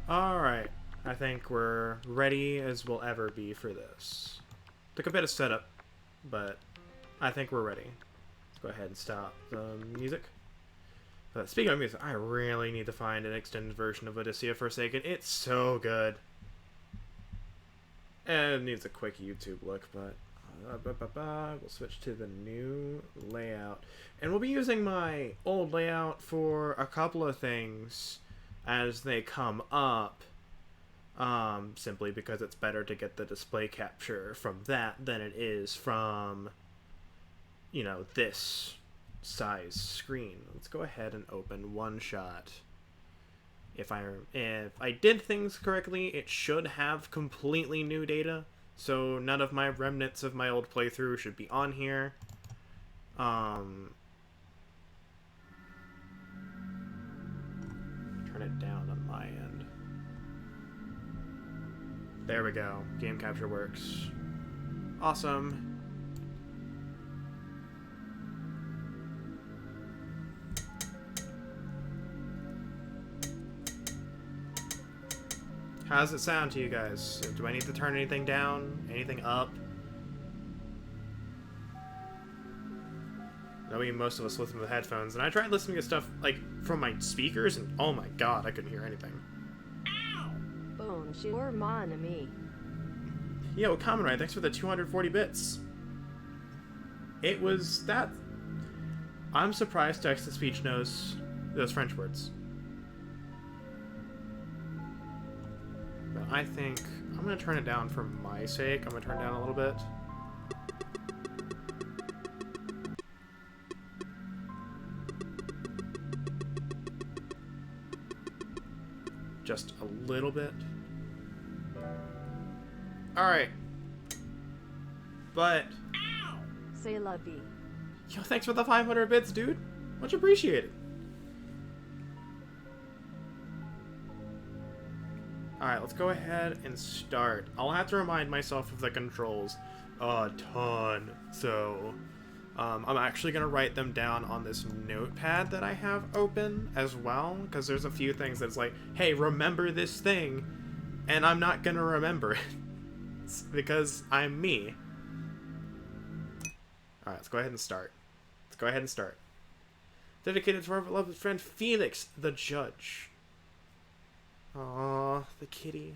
Alright, I think we're ready as we'll ever be for this. Took a bit of setup, but I think we're ready. Let's go ahead and stop the music. But speaking of music, I really need to find an extended version of Odyssey of Forsaken. It's so good. And it needs a quick YouTube look, but we'll switch to the new layout. And we'll be using my old layout for a couple of things as they come up. Simply because it's better to get the display capture from that than it is from, you know, this size screen. Let's go ahead and open OneShot. If I did things correctly, it should have completely new data, so none of my remnants of my old playthrough should be on here. Turn it down on my end. There we go. Game capture works. Awesome. How does it sound to you guys? Do I need to turn anything down? Anything up? I mean, most of us listen with headphones, and I tried listening to stuff, like, from my speakers, and oh my god, I couldn't hear anything. Bonjour, mon ami. Yo, Kamen Rider, thanks for the 240 bits. It was that... I'm surprised text-to-speech knows those French words. But I think I'm going to turn it down for my sake. I'm going to turn it down a little bit. Just a little bit. Alright. But... C'est la vie. Yo, thanks for the 500 bits, dude. Much appreciated. Alright, let's go ahead and start. I'll have to remind myself of the controls a ton. So, I'm actually going to write them down on this notepad that I have open as well. Because there's a few things that's like, hey, remember this thing. And I'm not going to remember it. Because I'm me. Alright, let's go ahead and start. Let's go ahead and start. Dedicated to our beloved friend Felix, the judge. Aww, the kitty.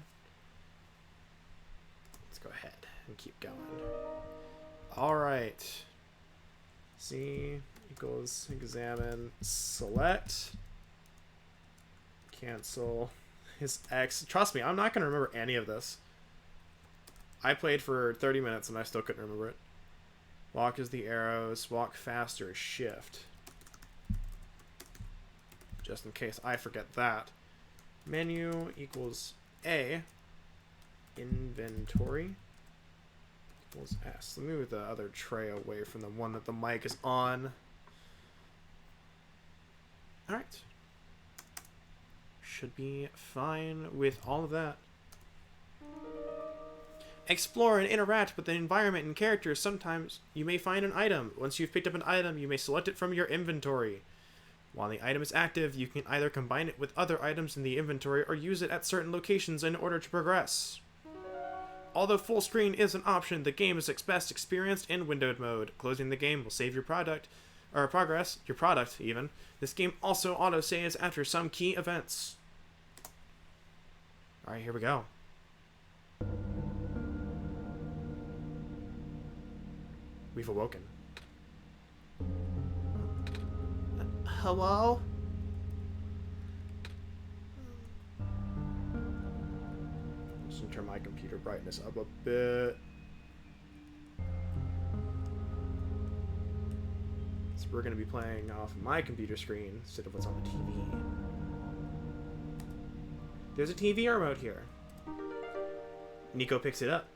Let's go ahead and keep going. Alright. C equals examine, select, cancel his X. Trust me, I'm not going to remember any of this. I played for 30 minutes and I still couldn't remember it. Walk is the arrows, walk faster is shift. Just in case I forget that. Menu equals A. Inventory equals S. Let me move the other tray away from the one that the mic is on. Alright. Should be fine with all of that. Explore and interact with the environment and characters. Sometimes you may find an item. Once you've picked up an item, you may select it from your inventory. While the item is active, you can either combine it with other items in the inventory or use it at certain locations in order to progress. Although full screen is an option, the game is best experienced in windowed mode. Closing the game will save your product even. This game also auto-saves after some key events. Alright, here we go. We've awoken. Hello? Just turn my computer brightness up a bit. So we're going to be playing off my computer screen instead of what's on the TV. There's a TV remote here. Niko picks it up.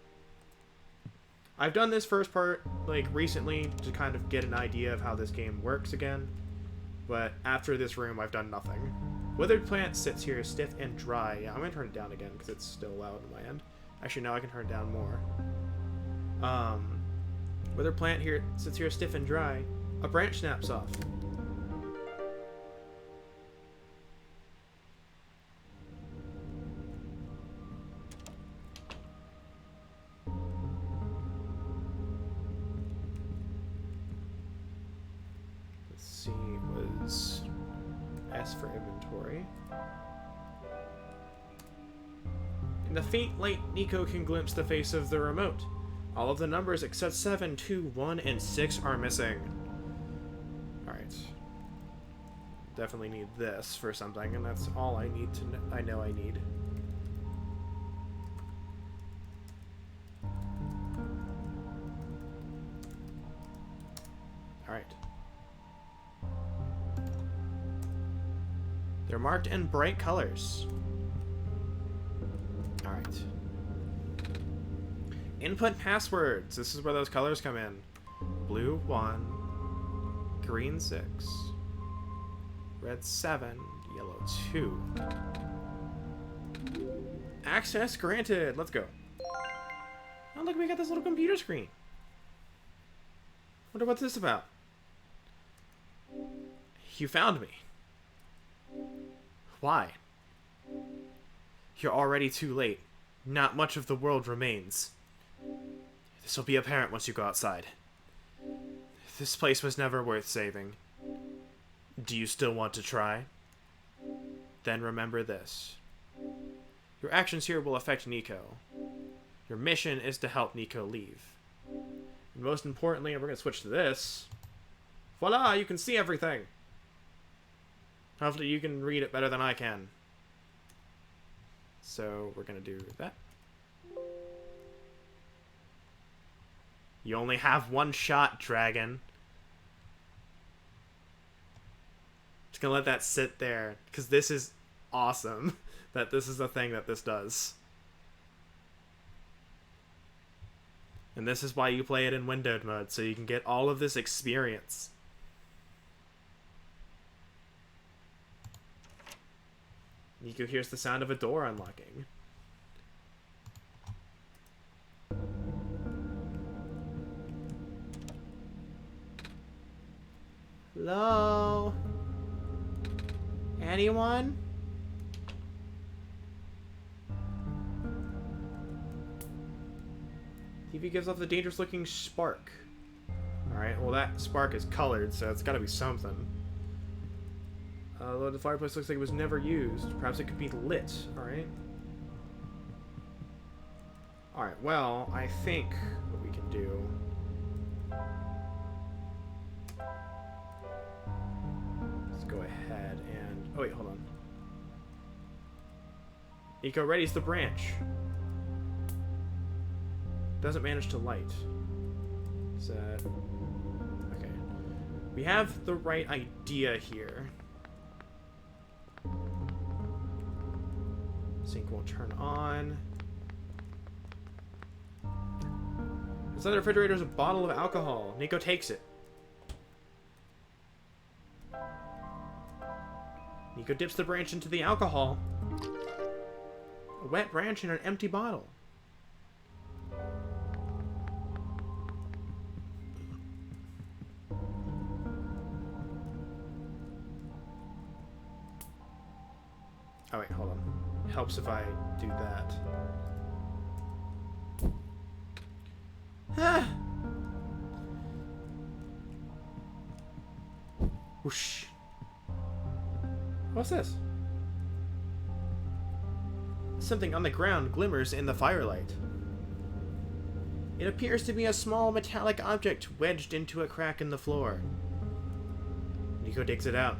I've done this first part, like, recently to kind of get an idea of how this game works again. But after this room, I've done nothing. Withered plant sits here stiff and dry. Yeah, I'm going to turn it down again because it's still loud on my end. Actually, now I can turn it down more. Withered plant here sits here stiff and dry. A branch snaps off. keys. S for inventory. In the faint light, Niko can glimpse the face of the remote. All of the numbers except 7, 2, 1, and 6 are missing. Alright. Definitely need this for something, and that's all I need to I know I need. Alright. They're marked in bright colors. Alright. Input passwords. This is where those colors come in. Blue 1, green 6, red 7, yellow 2. Access granted. Let's go. Oh, look, we got this little computer screen. Wonder what's this about. You found me. Why? You're already too late. Not much of the world remains. This will be apparent once you go outside. This place was never worth saving. Do you still want to try? Then remember this. Your actions here will affect Niko. Your mission is to help Niko leave. And most importantly, and we're going to switch to this. Voila, you can see everything. Hopefully you can read it better than I can. So we're going to do that. You only have one shot, dragon. Just gonna let that sit there, because this is awesome. That this is the thing that this does. And this is why you play it in windowed mode, so you can get all of this experience. Niko hears the sound of a door unlocking. Hello? Anyone? TV gives off the dangerous looking spark. Alright, well that spark is colored, so it's gotta be something. Although the fireplace looks like it was never used. Perhaps it could be lit, alright? Alright, well, I think what we can do... Let's go ahead and... Oh wait, hold on. Niko readies the branch. Doesn't manage to light. Is that... Okay. We have the right idea here. Sink won't turn on. Inside the refrigerator is a bottle of alcohol. Niko takes it. Niko dips the branch into the alcohol. A wet branch in an empty bottle. Oh wait, hold on. Helps if I do that. Ah! Whoosh. What's this? Something on the ground glimmers in the firelight. It appears to be a small metallic object wedged into a crack in the floor. Niko digs it out.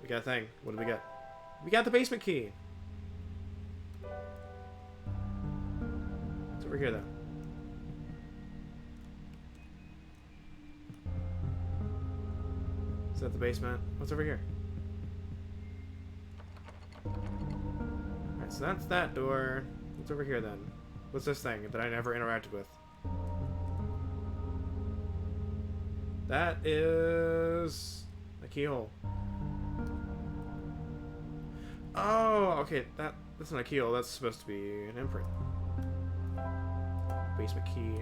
We got a thing. What do we got? We got the basement key. It's over here, though. Is that the basement? What's over here? Alright, so that's that door. What's over here, then? What's this thing that I never interacted with? That is... a keyhole. Oh, okay, that's not a keyhole, that's supposed to be an imprint. Basement key.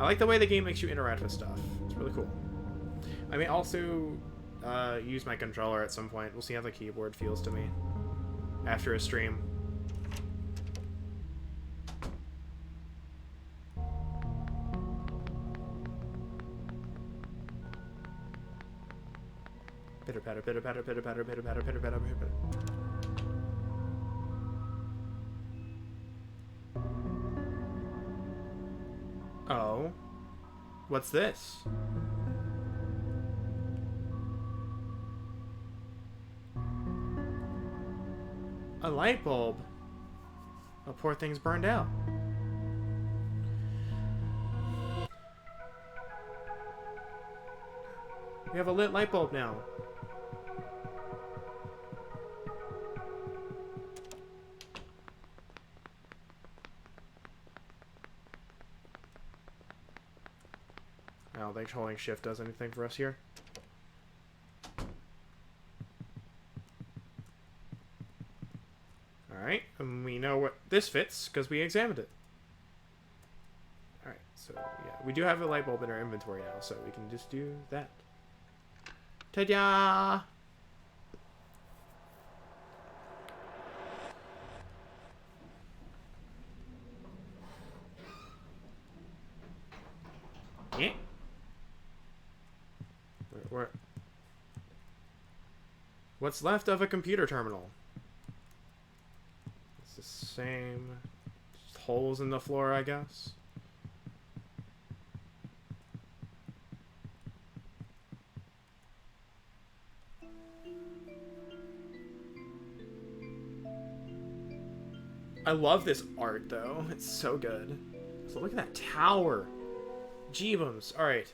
I like the way the game makes you interact with stuff. It's really cool. I may also use my controller at some point. We'll see how the keyboard feels to me after a stream. Better, better, better, better, better, better, better, better, better, better. Oh. What's this? A light bulb. Oh, poor thing's burned out. We have a lit light bulb now. I don't think holding shift does anything for us here. Alright, and we know what this fits because we examined it. Alright, so yeah, we do have a light bulb in our inventory now, so we can just do that. Ta-da! Yeah. Where? What's left of a computer terminal? It's the same. Just holes in the floor, I guess. I love this art, though. It's so good. So look at that tower. Jeebums. Alright.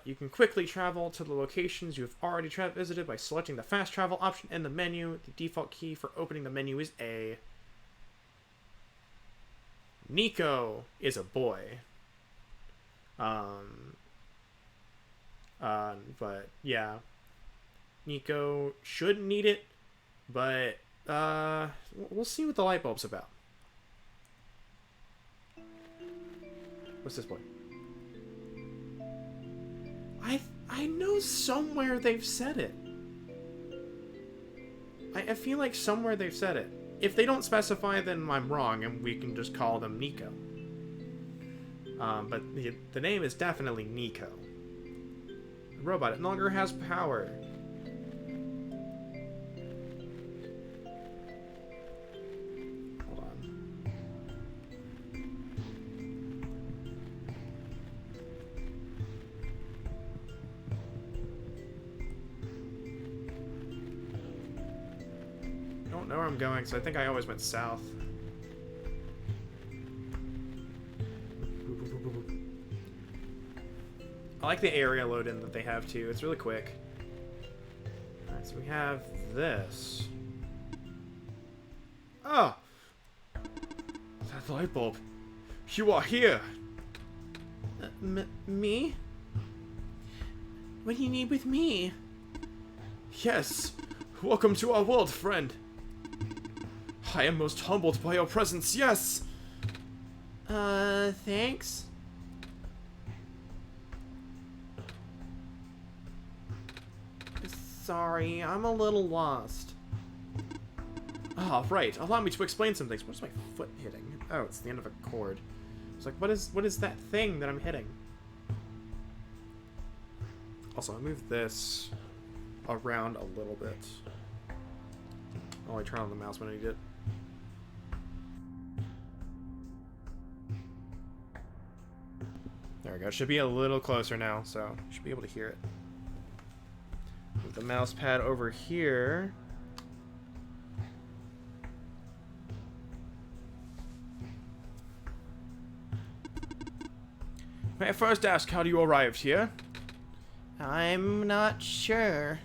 You can quickly travel to the locations you have already visited by selecting the fast travel option in the menu. The default key for opening the menu is A. Niko is a boy. But yeah. Niko should need it, but we'll see what the light bulb's about. What's this boy? I know somewhere they've said it. I feel like somewhere they've said it. If they don't specify, then I'm wrong, and we can just call them Niko. But the name is definitely Niko. The robot no longer has power. Hold on. I don't know where I'm going, so I think I always went south. I like the area load-in that they have, too. It's really quick. Alright, so we have this. Ah! That light bulb. You are here! Me? What do you need with me? Yes! Welcome to our world, friend! I am most humbled by your presence, yes! Thanks? Sorry, I'm a little lost. Ah, right. Allow me to explain some things. What's my foot hitting? Oh, it's the end of a cord. It's like, what is that thing that I'm hitting? Also, I moved this around a little bit. I'll only turn on the mouse when I need it. There we go. It should be a little closer now, so you should be able to hear it. Move the mouse pad over here. May I first ask how you arrived here? I'm not sure.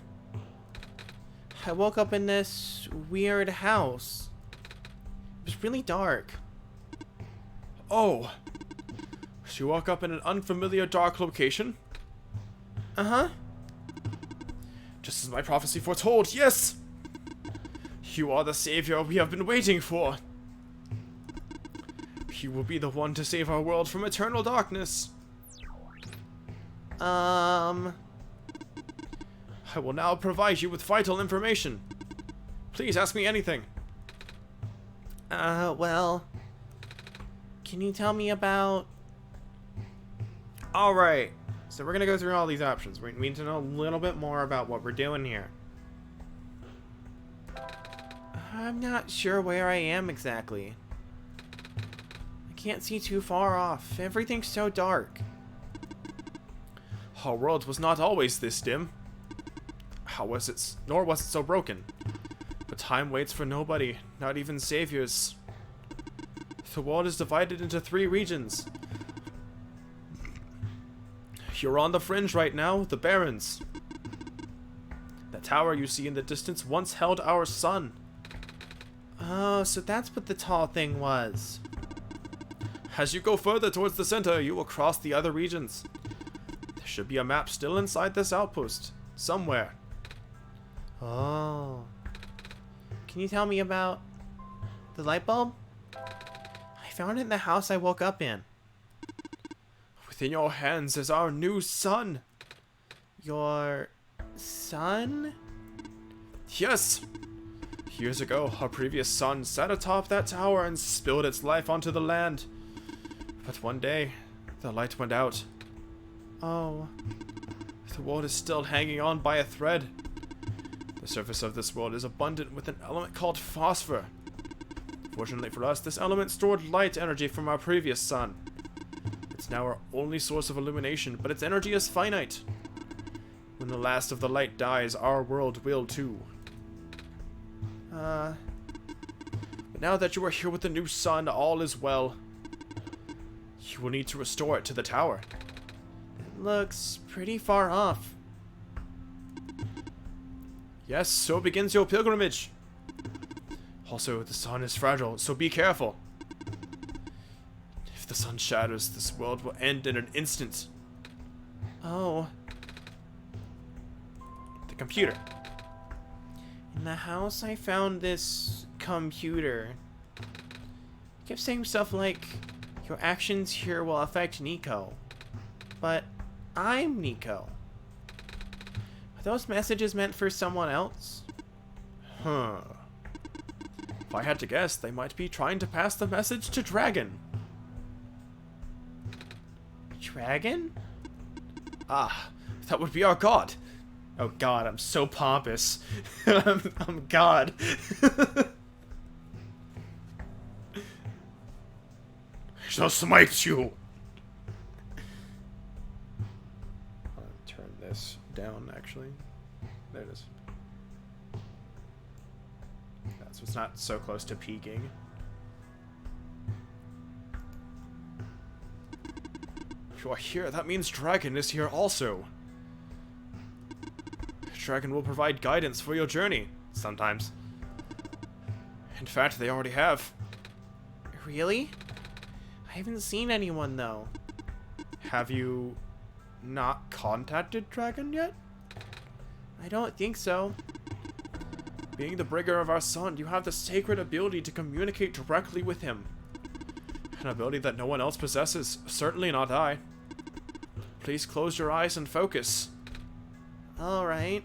I woke up in this weird house. It was really dark. Oh. So you woke up in an unfamiliar dark location? Uh-huh. Just as my prophecy foretold, yes! You are the savior we have been waiting for. You will be the one to save our world from eternal darkness. I will now provide you with vital information. Please ask me anything. Well... Can you tell me about... Alright. So we're gonna go through all these options. We need to know a little bit more about what we're doing here. I'm not sure where I am exactly. I can't see too far off. Everything's so dark. Our world was not always this dim. Nor was it so broken. But time waits for nobody, not even saviors. The world is divided into 3 regions. You're on the fringe right now, the Barrens. The tower you see in the distance once held our sun. Oh, so that's what the tall thing was. As you go further towards the center, you will cross the other regions. There should be a map still inside this outpost, somewhere. Oh. Can you tell me about the light bulb? I found it in the house I woke up in. Within your hands is our new sun. Your son? Yes. Years ago, our previous sun sat atop that tower and spilled its life onto the land. But one day, the light went out. Oh. The world is still hanging on by a thread. The surface of this world is abundant with an element called phosphor. Fortunately for us, this element stored light energy from our previous sun. It's now our only source of illumination, but its energy is finite. When the last of the light dies, our world will too. But now that you are here with the new sun, all is well. You will need to restore it to the tower. It looks pretty far off. Yes, so begins your pilgrimage. Also, the sun is fragile, so be careful. If the sun shatters, this world will end in an instant. Oh. The computer. In the house, I found this computer. It kept saying stuff like, your actions here will affect Niko. But I'm Niko. Are those messages meant for someone else? Huh. If I had to guess, they might be trying to pass the message to Dragon. Dragon? Ah, that would be our god. Oh god, I'm so pompous. I'm god. I shall smite you. I'll turn this down, actually. There it is. Yeah, so it's not so close to peaking. If you are here, that means Dragon is here also. Dragon will provide guidance for your journey, sometimes. In fact, they already have. Really? I haven't seen anyone, though. Have you not contacted Dragon yet? I don't think so. Being the bringer of our son, you have the sacred ability to communicate directly with him. An ability that no one else possesses, certainly not I. Please close your eyes and focus. Alright.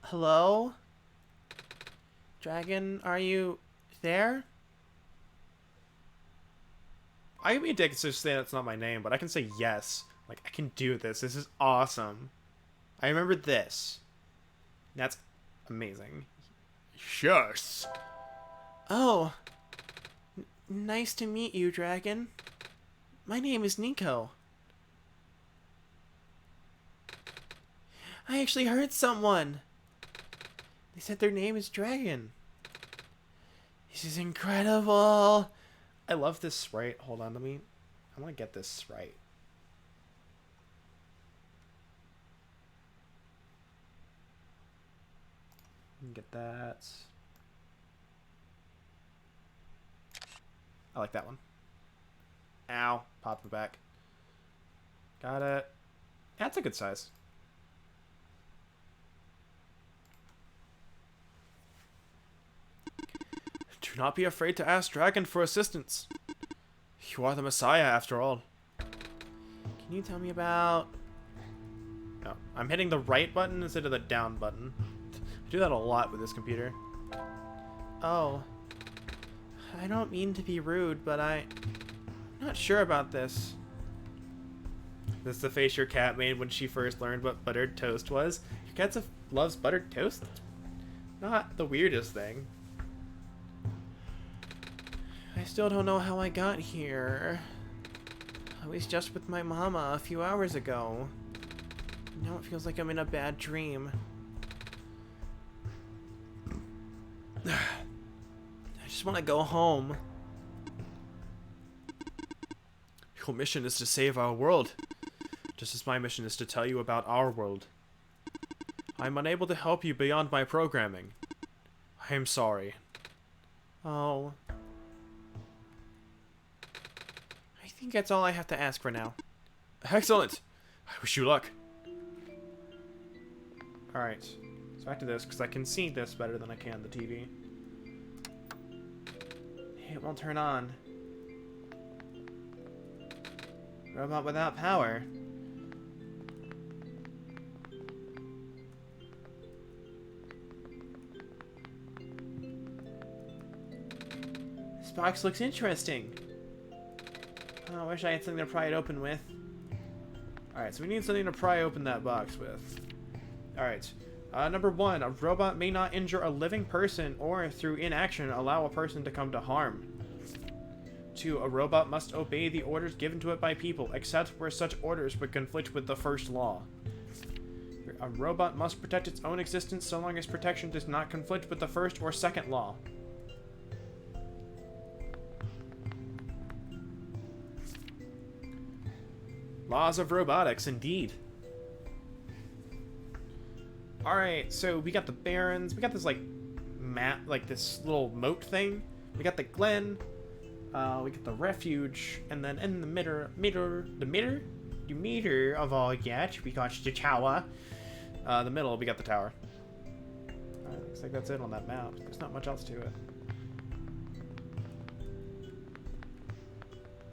Hello? Dragon, are you there? I can be a dick to say that's not my name, but I can say yes. Like, I can do this. This is awesome. I remember this. That's amazing. Yes. Oh. Nice to meet you, Dragon. My name is Niko. I actually heard someone. They said their name is Dragon. This is incredible. I love this sprite. Hold on, I want to get this sprite. Get that. I like that one. Ow. Pop it back. Got it. That's a good size. Do not be afraid to ask Dragon for assistance. You are the Messiah, after all. Can you tell me about... No, I'm hitting the right button instead of the down button. I do that a lot with this computer. Oh. I don't mean to be rude, but I'm Not sure about this. This is the face your cat made when she first learned what buttered toast was. Your cat loves buttered toast? Not the weirdest thing. I still don't know how I got here. I was just with my mama a few hours ago. Now it feels like I'm in a bad dream. I just want to go home. Your mission is to save our world, just as my mission is to tell you about our world. I'm unable to help you beyond my programming. I am sorry. Oh. I think that's all I have to ask for now. Excellent! I wish you luck. Alright. So back to this, because I can see this better than I can the TV. It won't turn on. Robot without power. This box looks interesting. Oh, I wish I had something to pry it open with. Alright, so we need something to pry open that box with. Alright. Number 1, a robot may not injure a living person or, through inaction, allow a person to come to harm. 2, a robot must obey the orders given to it by people, except where such orders would conflict with the first law. A robot must protect its own existence so long as protection does not conflict with the first or second law. Laws of robotics, indeed. Alright, so we got the Barrens. We got this, like, map, like, this little moat thing. We got the Glen. We get the Refuge. And then in the middle of all yet, we got the tower. The middle, we got the tower. Alright, looks like that's it on that map. There's not much else to it.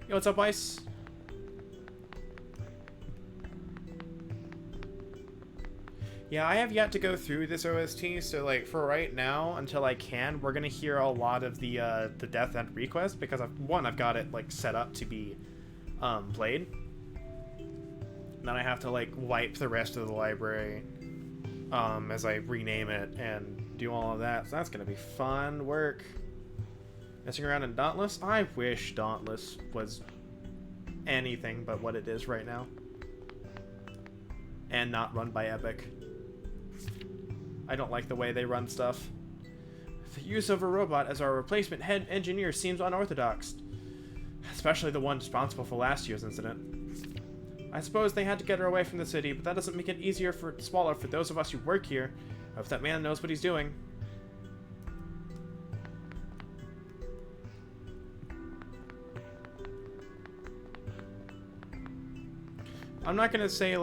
Yo, what's up, Weiss? Yeah, I have yet to go through this OST, so, like, for right now, until I can, we're gonna hear a lot of the Death End Request, because, I've got it, like, set up to be, played. And then I have to, like, wipe the rest of the library, as I rename it and do all of that, so that's gonna be fun work. Messing around in Dauntless? I wish Dauntless was anything but what it is right now. And not run by Epic. I don't like the way they run stuff. The use of a robot as our replacement head engineer seems unorthodox. Especially the one responsible for last year's incident. I suppose they had to get her away from the city, but that doesn't make it easier to swallow for those of us who work here. I hope that man knows what he's doing. I'm not gonna say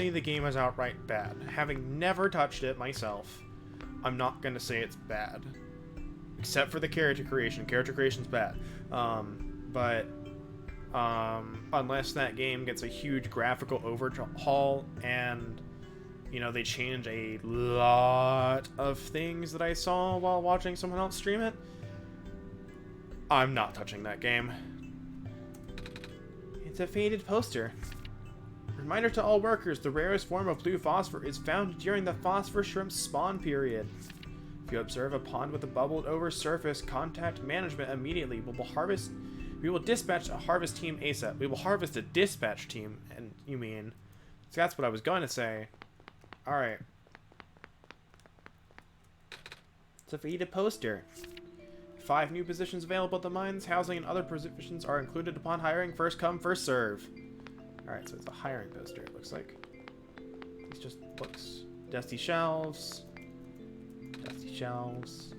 the game is outright bad. Having never touched it myself, I'm not gonna say it's bad. Except for the character creation. Character creation's bad. Unless that game gets a huge graphical overhaul and, you know, they change a lot of things that I saw while watching someone else stream it, I'm not touching that game. It's a faded poster. Reminder to all workers, the rarest form of blue phosphor is found during the phosphor shrimp spawn period. If you observe a pond with a bubbled over surface, contact management immediately. We will dispatch a harvest team ASAP. We will harvest a dispatch team, and you mean... So that's what I was going to say. Alright. It's a faded poster. 5 new positions available at the mines. Housing and other positions are included upon hiring. First come, first serve. Alright, so it's a hiring poster, it looks like. It's just books. Dusty shelves. Dusty shelves.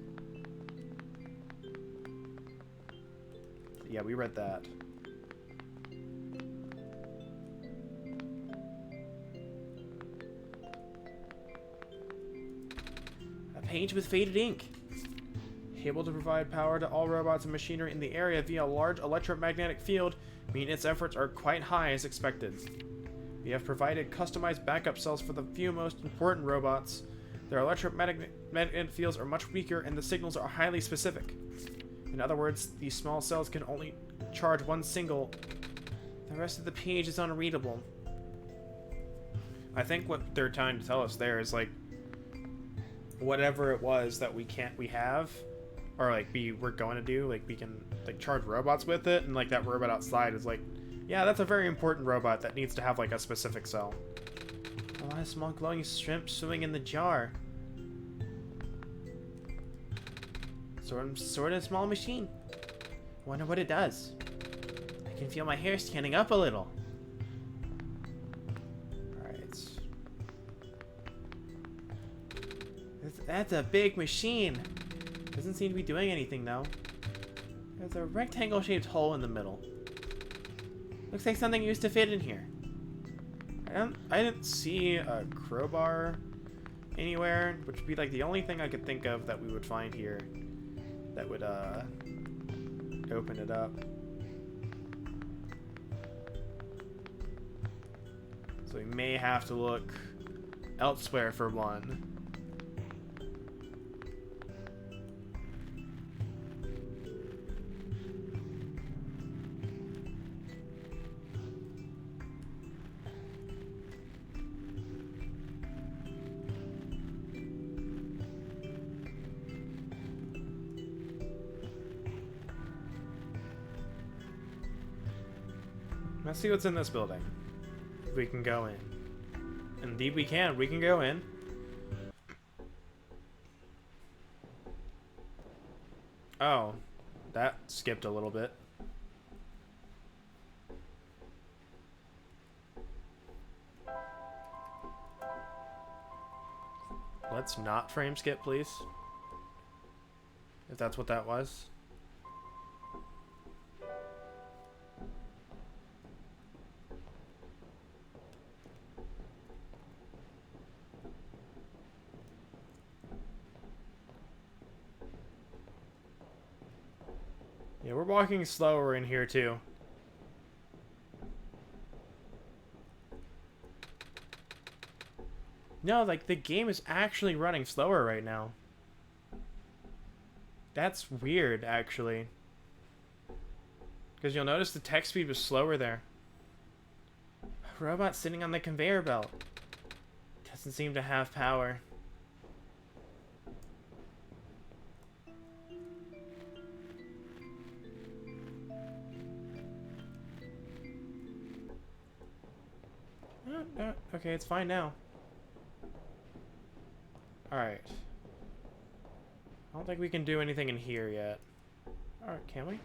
Yeah, we read that. A page with faded ink. Able to provide power to all robots and machinery in the area via a large electromagnetic field, meaning its efforts are quite high as expected. We have provided customized backup cells for the few most important robots. Their electromagnetic fields are much weaker and the signals are highly specific. In other words, these small cells can only charge one single. The rest of the page is unreadable. I think what they're trying to tell us there is like whatever it was that we have, or like we're going to do, like we can like charge robots with it, and like that robot outside is like, yeah, that's a very important robot that needs to have like a specific cell. A lot of small glowing shrimp swimming in the jar. Sort of small machine. Wonder what it does. I can feel my hair standing up a little. Alright. That's a big machine. Doesn't seem to be doing anything though. There's a rectangle-shaped hole in the middle. Looks like something used to fit in here. I didn't see a crowbar anywhere, which would be like the only thing I could think of that we would find here that would open it up. So we may have to look elsewhere for one. Let's see what's in this building. If we can go in. Indeed we can. We can go in. Oh. That skipped a little bit. Let's not frame skip, please. If that's what that was. Yeah, we're walking slower in here too. No, like the game is actually running slower right now. That's weird, actually. Because you'll notice the text speed was slower there. A robot sitting on the conveyor belt. Doesn't seem to have power. Okay, it's fine now. Alright. I don't think we can do anything in here yet. Alright, can we?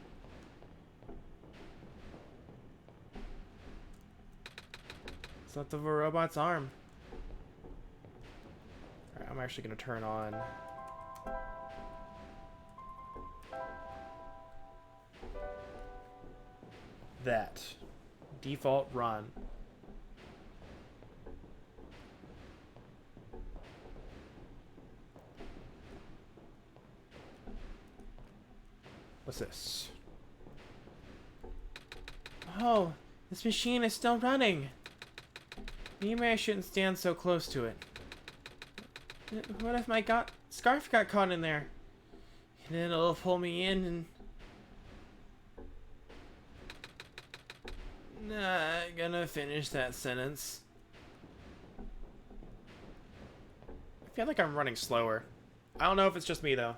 It's left of a robot's arm. Alright, I'm actually going to turn on that. Default run. What's this? Oh, this machine is still running. Maybe I shouldn't stand so close to it. What if my scarf got caught in there? And then it'll pull me in and... Not gonna finish that sentence. I feel like I'm running slower. I don't know if it's just me though.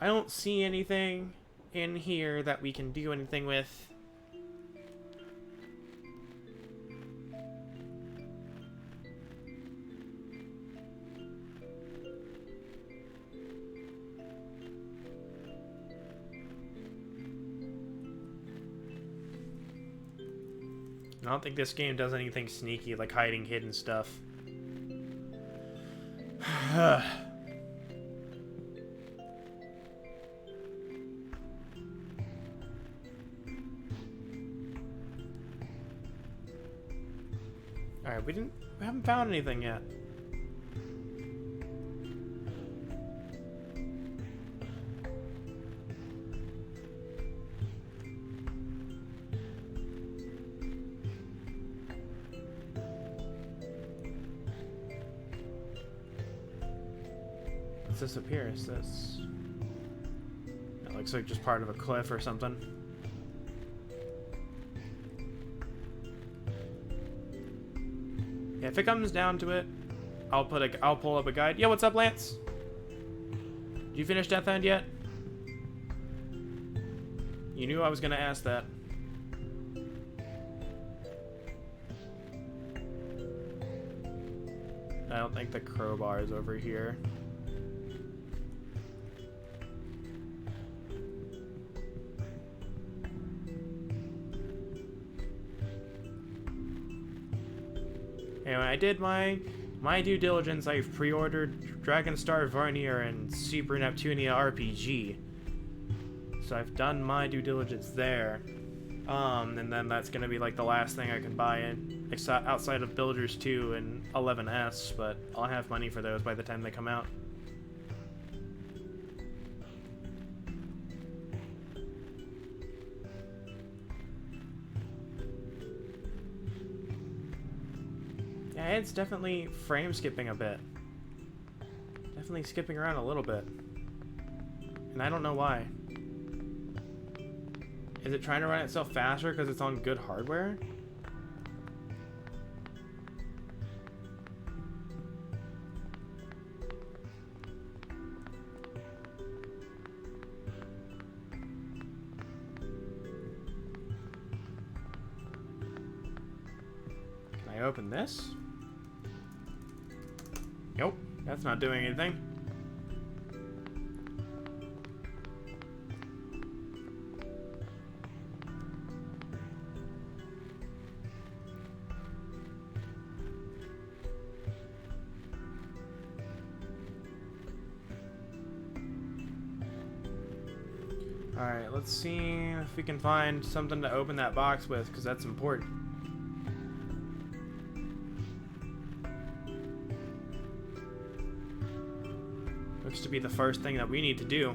I don't see anything in here that we can do anything with. I don't think this game does anything sneaky like hiding hidden stuff. Alright, we haven't found anything yet. what's this up here? Is this... It looks like just part of a cliff or something. Yeah, if it comes down to it, I'll pull up a guide. Yeah, what's up, Lance? Did you finish Death End yet? You knew I was gonna ask that. I don't think the crowbar is over here. Anyway, I did my due diligence. I've pre-ordered Dragonstar Varnier and Super Neptunia RPG. So I've done my due diligence there. And then that's gonna be like the last thing I can buy in outside of Builders 2 and 11S, but I'll have money for those by the time they come out. Yeah, it's definitely frame skipping a bit. Definitely skipping around a little bit. And I don't know why. Is it trying to run itself faster because it's on good hardware? Can I open this? Nope, that's not doing anything. Alright, let's see if we can find something to open that box with, because that's important. Looks to be the first thing that we need to do.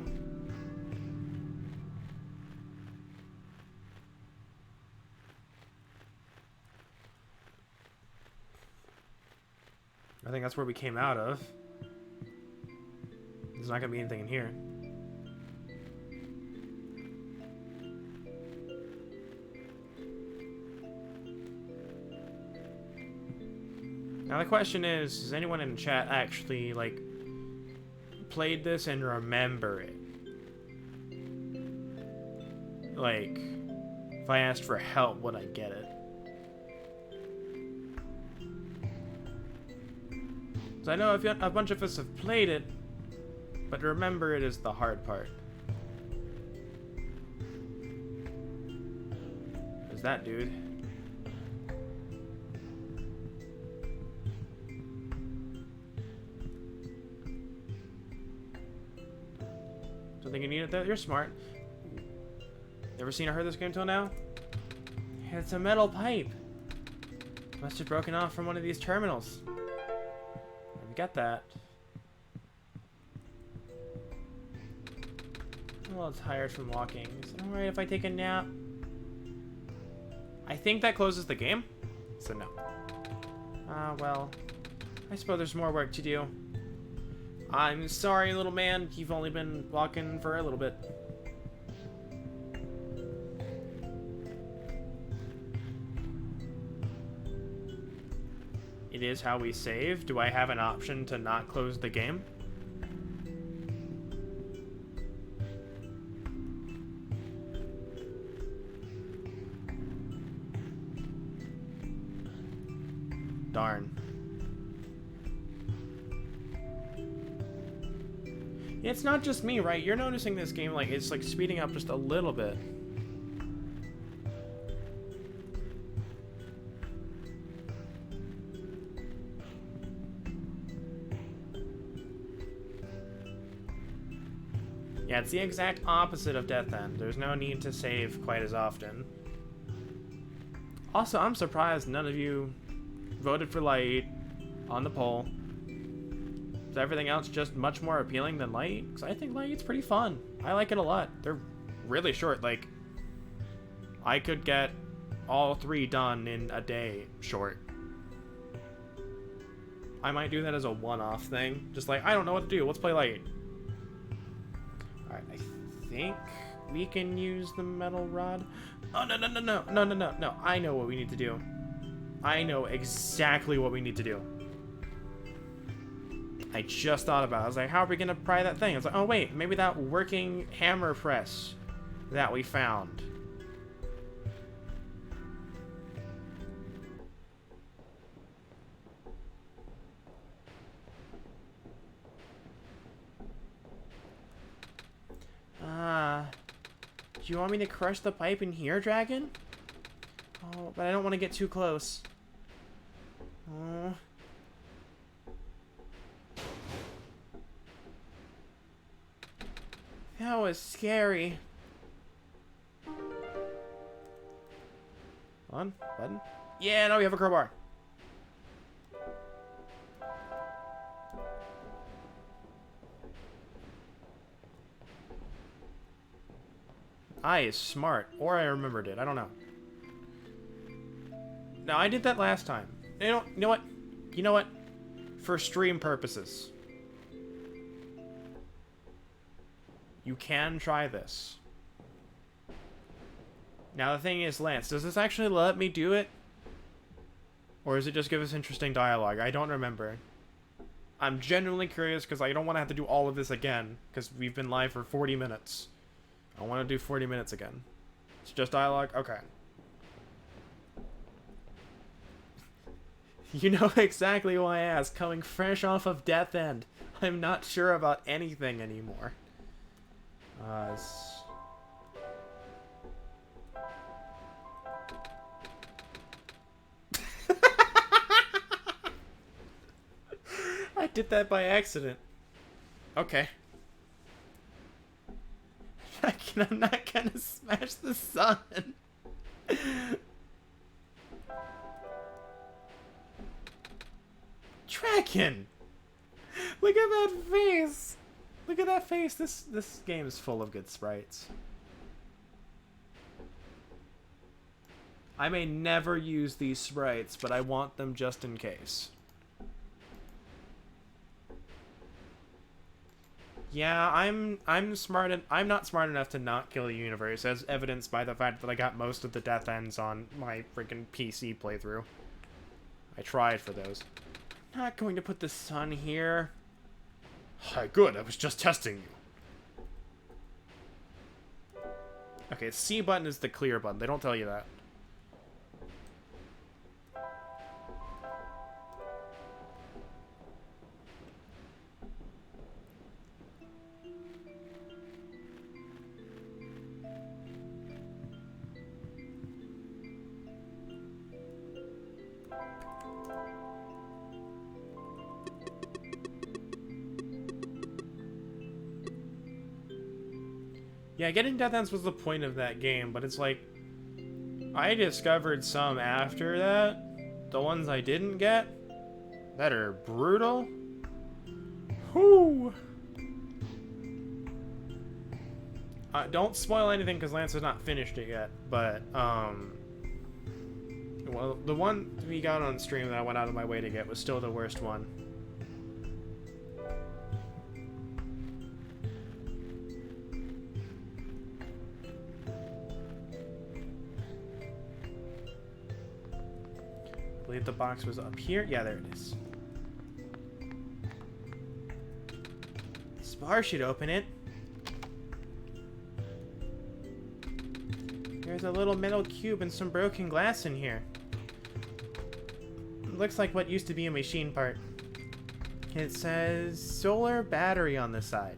I think that's where we came out of. There's not going to be anything in here. Now the question is, does anyone in the chat actually, like, played this and remember it? Like, if I asked for help, would I get it? So I know a bunch of us have played it, but to remember it is the hard part. There's that dude. Don't think you need it though. You're smart. Never seen or heard this game till now? It's a metal pipe. Must have broken off from one of these terminals. We got that. I'm a little tired from walking. Is it alright if I take a nap? I think that closes the game. So no. Well, I suppose there's more work to do. I'm sorry, little man. You've only been walking for a little bit. It is how we save. Do I have an option to not close the game? Darn. It's not just me, right? You're noticing this game, like, it's like speeding up just a little bit. Yeah, it's the exact opposite of Death End. There's no need to save quite as often. Also, I'm surprised none of you voted for Light on the poll. Is everything else just much more appealing than Light? Because I think Light's pretty fun. I like it a lot. They're really short. Like, I could get all 3 done in a day short. I might do that as a one-off thing. Just like, I don't know what to do. Let's play light. Alright, I think we can use the metal rod. Oh, no. I know what we need to do. I know exactly what we need to do. I just thought about it. I was like, how are we going to pry that thing? I was like, oh, wait. Maybe that working hammer press that we found. Do you want me to crush the pipe in here, dragon? Oh, but I don't want to get too close. Oh. That was scary. On, button. Yeah, now we have a crowbar. I is smart, or I remembered it. I don't know. No, I did that last time. You know what? You know what? For stream purposes, you can try this. Now the thing is, Lance, does this actually let me do it? Or does it just give us interesting dialogue? I don't remember. I'm genuinely curious because I don't want to have to do all of this again because we've been live for 40 minutes. I want to do 40 minutes again. It's just dialogue? Okay. You know exactly why I asked. Coming fresh off of Death End. I'm not sure about anything anymore. I did that by accident. Okay. I'm not gonna smash the sun. Dragon! Look at that face! Look at that face! This game is full of good sprites. I may never use these sprites, but I want them just in case. Yeah, I'm not smart enough to not kill the universe, as evidenced by the fact that I got most of the death ends on my freaking PC playthrough. I tried for those. I'm not going to put the sun here. Hi, good, I was just testing you. Okay, C button is the clear button. They don't tell you that. Yeah, getting death ends was the point of that game, but it's like, I discovered some after that. The ones I didn't get, that are brutal. Whoo! Don't spoil anything because Lance has not finished it yet, but, well, the one we got on stream that I went out of my way to get was still the worst one. I believe the box was up here. Yeah, there it is. Spar should open it. There's a little metal cube and some broken glass in here. It looks like what used to be a machine part. It says solar battery on the side.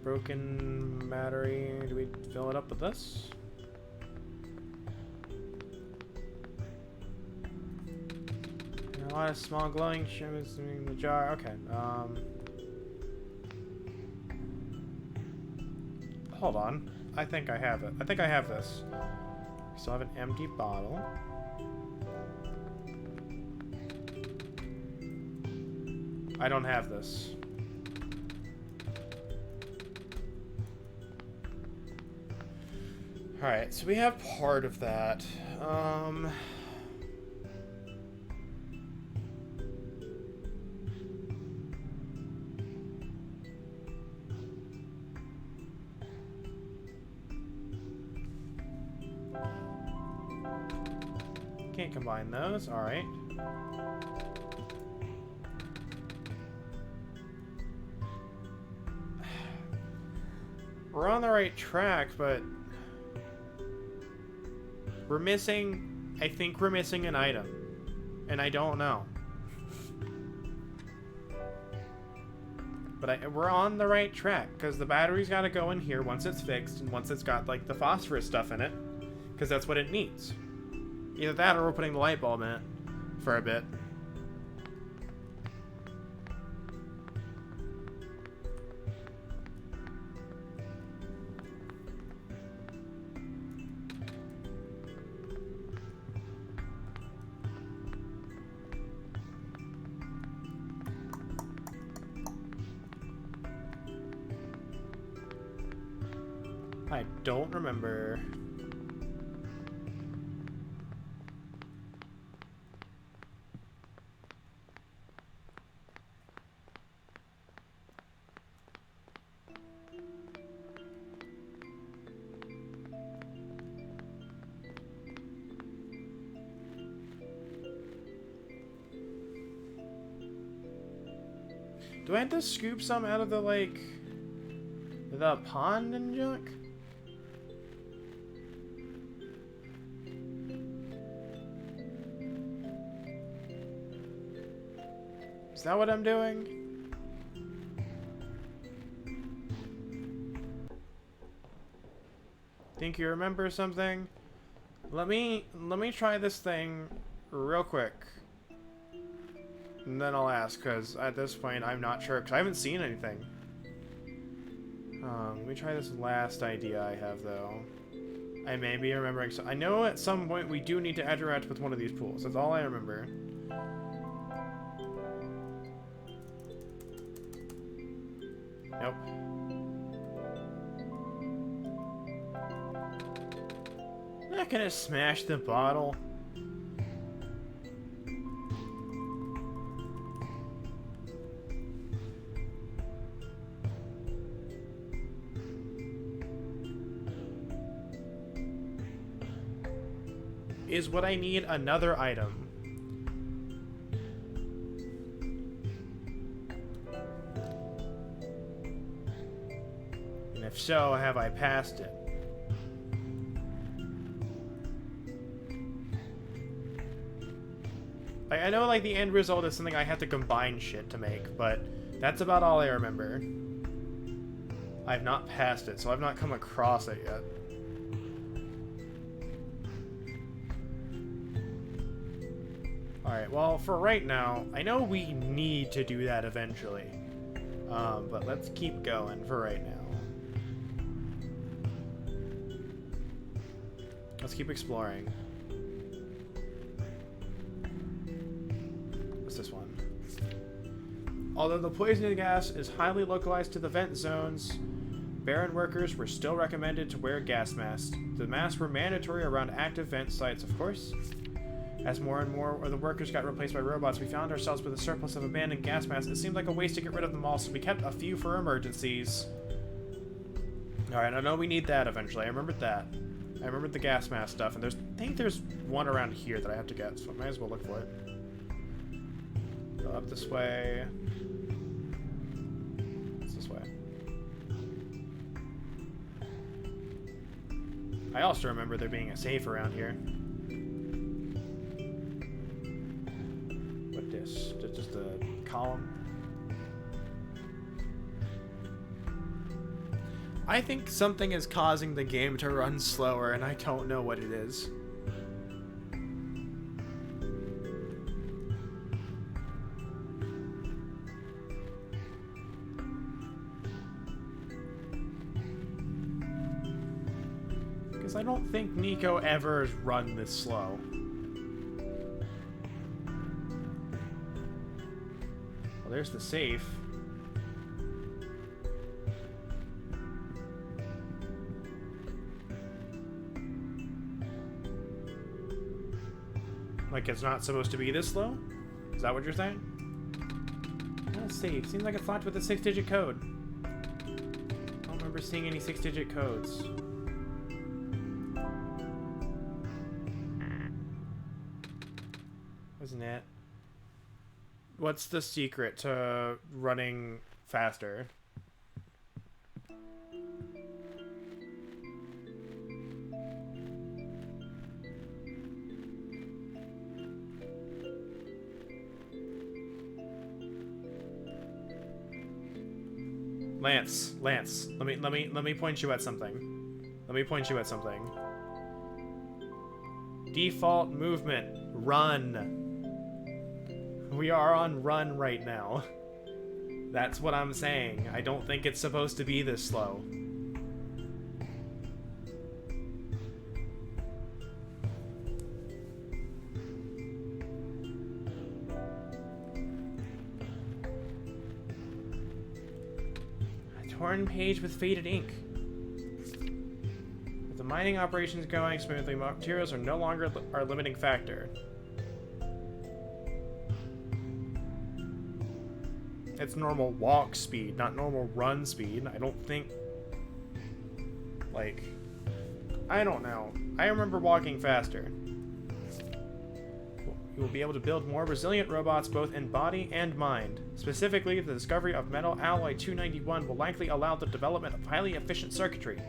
Broken battery. Do we fill it up with this? A lot of small glowing shimmers in the jar. Okay. Hold on. I think I have it. I think I have this. We still have an empty bottle. I don't have this. Alright, so we have part of that. Can't combine those. Alright. We're on the right track, but we're missing... I think we're missing an item. And I don't know. But we're on the right track, because the battery's got to go in here once it's fixed, and once it's got, like, the phosphorus stuff in it. Because that's what it needs. Either that, or we're putting the light bulb in it for a bit. I don't remember. Do I have to scoop some out of the, like, the pond and junk? Is that what I'm doing? Think you remember something? Let me try this thing real quick. And then I'll ask, because at this point I'm not sure, because I haven't seen anything. Let me try this last idea I have, though. I may be remembering, so I know at some point we do need to interact with one of these pools. That's all I remember. Nope. Not gonna smash the bottle. Is what I need another item? And if so, have I passed it? Like, I know, like, the end result is something I have to combine shit to make, but that's about all I remember. I've not passed it, so I've not come across it yet. Alright, well, for right now, I know we need to do that eventually. But let's keep going for right now. Let's keep exploring. What's this one? Although the poisoning gas is highly localized to the vent zones, barren workers were still recommended to wear gas masks. The masks were mandatory around active vent sites, of course. As more and more of the workers got replaced by robots, we found ourselves with a surplus of abandoned gas masks. It seemed like a waste to get rid of them all, so we kept a few for emergencies. Alright, I know we need that eventually. I remembered that. I remembered the gas mask stuff, and I think there's one around here that I have to get, so I might as well look for it. Go up this way. It's this way. I also remember there being a safe around here. Just a column. I think something is causing the game to run slower, and I don't know what it is. Because I don't think Niko ever has run this slow. There's the safe. Like it's not supposed to be this slow? Is that what you're saying? Let's see. Seems like it's locked with a 6-digit code. I don't remember seeing any 6-digit codes. Isn't it? What's the secret to running faster? Lance, let me point you at something. Let me point you at something. Default movement, run. We are on run right now. That's what I'm saying. I don't think it's supposed to be this slow. Torn page with faded ink. With the mining operations going smoothly, materials are no longer our limiting factor. It's normal walk speed, not normal run speed. I don't think... Like... I don't know. I remember walking faster. You will be able to build more resilient robots both in body and mind. Specifically, the discovery of metal alloy 291 will likely allow the development of highly efficient circuitry.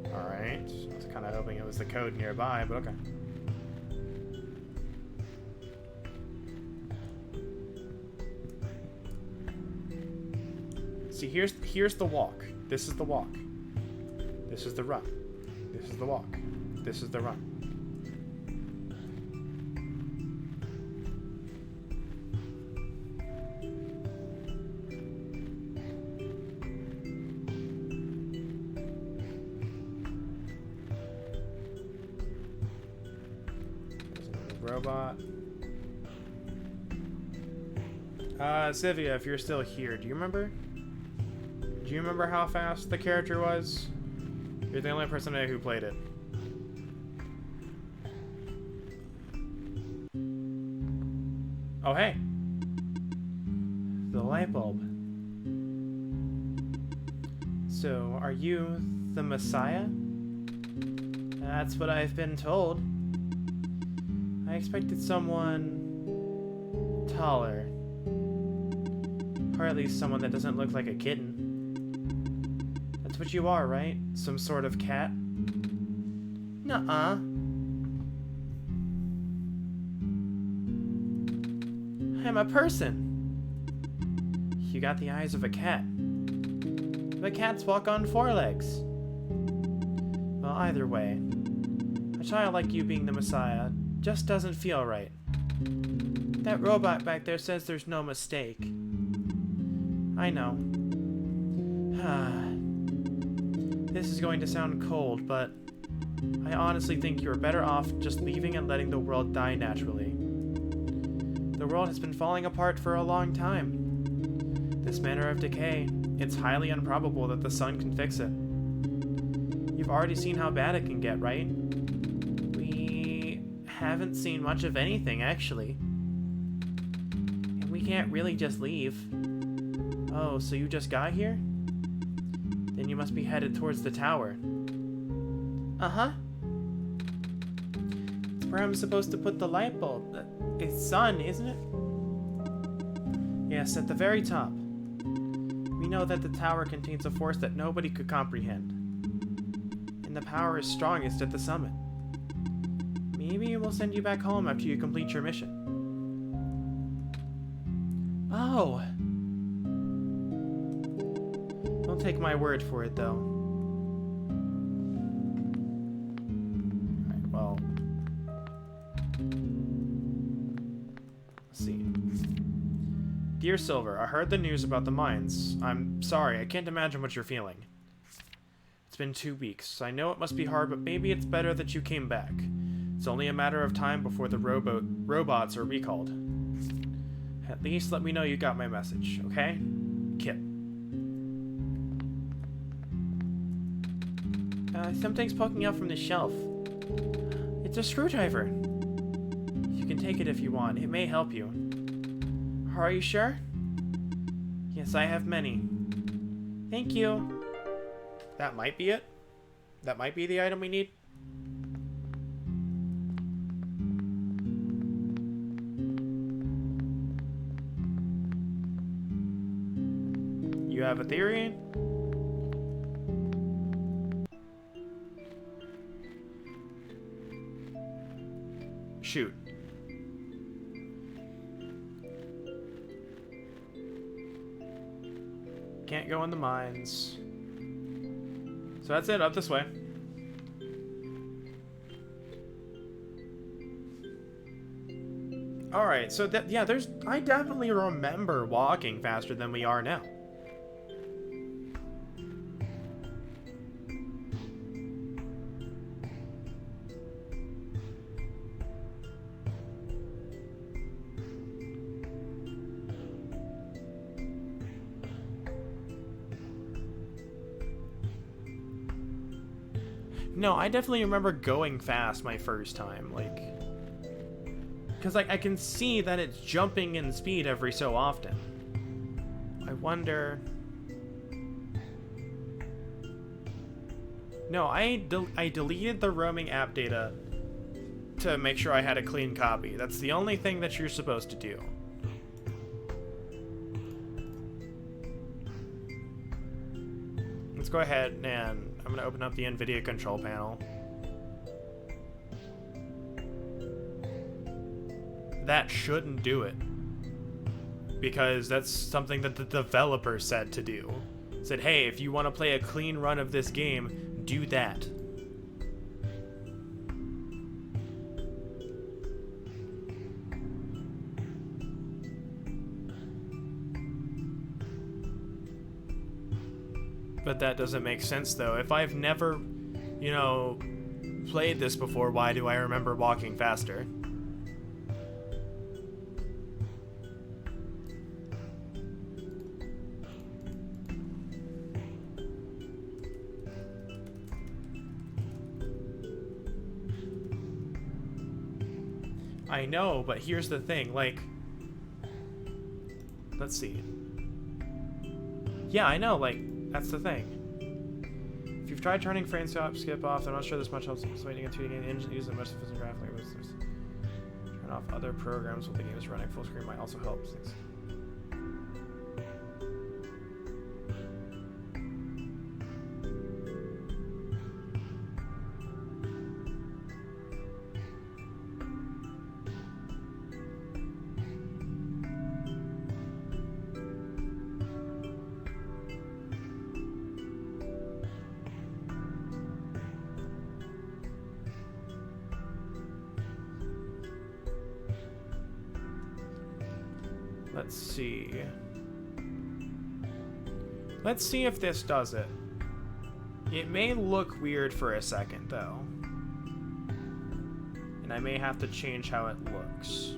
Alright, I was kind of hoping it was the code nearby, but okay. See, here's the walk. This is the walk. This is the run. This is the walk. This is the run. Robot. Sivia, if you're still here, do you remember? Do you remember how fast the character was? You're the only person who played it. Oh, hey. The light bulb. So, are you the Messiah? That's what I've been told. I expected someone taller. Or at least someone that doesn't look like a kitten. That's what you are, right? Some sort of cat? Nuh-uh. I'm a person. You got the eyes of a cat. But cats walk on 4 legs. Well, either way, a child like you being the Messiah just doesn't feel right. That robot back there says there's no mistake. I know. This is going to sound cold, but I honestly think you're better off just leaving and letting the world die naturally. The world has been falling apart for a long time. This manner of decay, it's highly improbable that the sun can fix it. You've already seen how bad it can get, right? We haven't seen much of anything, actually. And we can't really just leave. Oh, so you just got here? Then you must be headed towards the tower. Uh-huh. It's where I'm supposed to put the light bulb. It's sun, isn't it? Yes, at the very top. We know that the tower contains a force that nobody could comprehend. And the power is strongest at the summit. Maybe we'll send you back home after you complete your mission. Oh! Don't take my word for it, though. Alright, well... Let's see. Dear Silver, I heard the news about the mines. I'm sorry, I can't imagine what you're feeling. It's been 2 weeks. I know it must be hard, but maybe it's better that you came back. It's only a matter of time before the robots are recalled. At least let me know you got my message, okay? Kip. Something's poking out from the shelf. It's a screwdriver. You can take it if you want. It may help you. Are you sure? Yes, I have many. Thank you. That might be it. That might be the item we need. You have a theory? Shoot. Can't go in the mines. So that's it, up this way. Alright, so that, yeah, I definitely remember walking faster than we are now. No, I definitely remember going fast my first time, like... Because, like, I can see that it's jumping in speed every so often. I wonder... No, I deleted the roaming app data to make sure I had a clean copy. That's the only thing that you're supposed to do. Let's go ahead and I'm going to open up the NVIDIA control panel. That shouldn't do it. Because that's something that the developer said to do. Said, hey, if you want to play a clean run of this game, do that. But that doesn't make sense, though. If I've never, you know, played this before, why do I remember walking faster? I know, but here's the thing, like... Let's see. Yeah, I know, like... That's the thing. If you've tried turning frame swap, skip off, I'm not sure this much helps. Just waiting until you get engine use the most efficient graphic. Turn off other programs while the game is running full screen might also help. Thanks. Let's see. Let's see if this does it. It may look weird for a second, though. And I may have to change how it looks.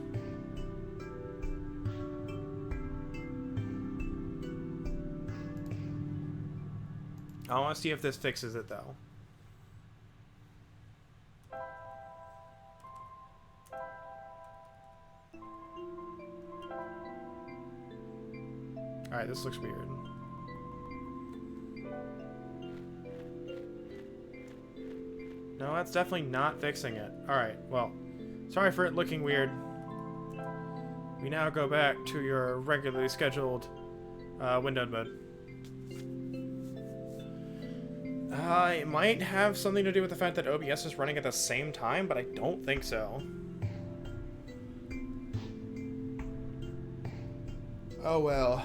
I want to see if this fixes it, though. Alright, this looks weird. No, that's definitely not fixing it. Alright, well, sorry for it looking weird. We now go back to your regularly scheduled windowed mode. It might have something to do with the fact that OBS is running at the same time, but I don't think so. Oh well.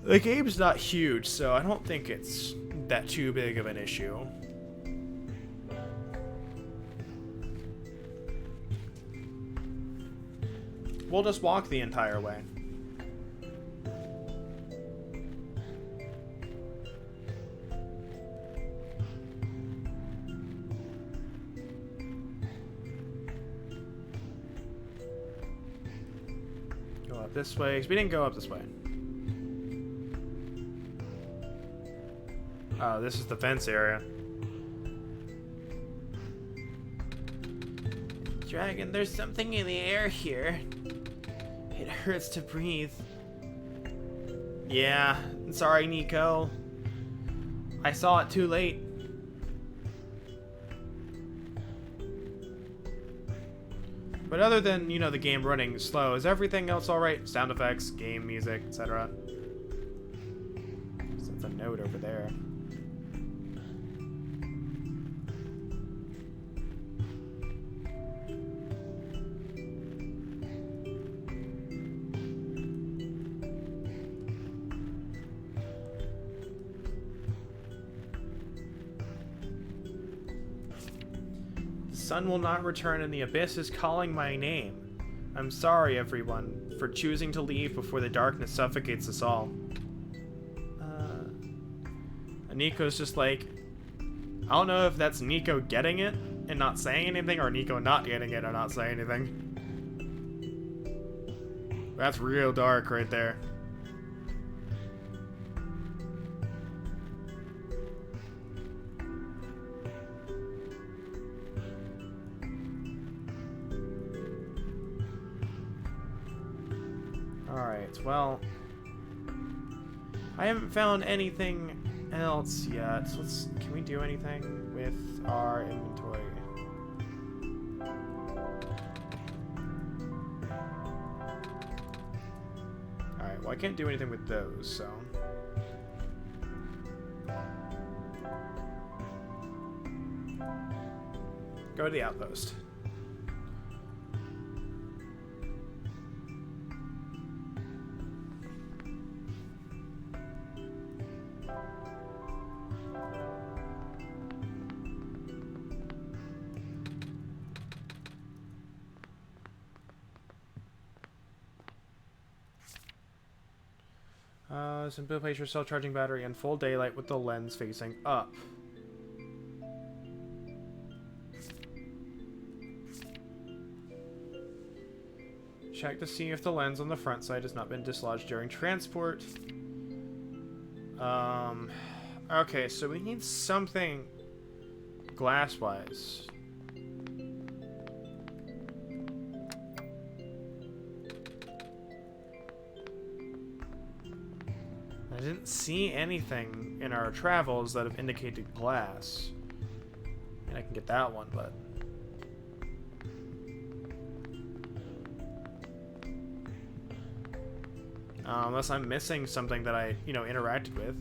The game's not huge, so I don't think it's that too big of an issue. We'll just walk the entire way. Go up this way, because we didn't go up this way. Oh, this is the fence area. Dragon, there's something in the air here. It hurts to breathe. Yeah, sorry, Niko. I saw it too late. But other than, you know, the game running slow, is everything else alright? Sound effects, game music, etc. So it's a note over there. The sun will not return and the abyss is calling my name. I'm sorry, everyone, for choosing to leave before the darkness suffocates us all. And Niko's just like, I don't know if that's Niko getting it and not saying anything, or Niko not getting it and not saying anything. That's real dark right there. Alright, well, I haven't found anything else yet. So can we do anything with our inventory? Alright, well, I can't do anything with those, so. Go to the outpost. Simply place your self-charging battery in full daylight with the lens facing up. Check to see if the lens on the front side has not been dislodged during transport. Okay, so we need something glass-wise. I didn't see anything in our travels that have indicated glass. And I can get that one, but... unless I'm missing something that I, you know, interacted with.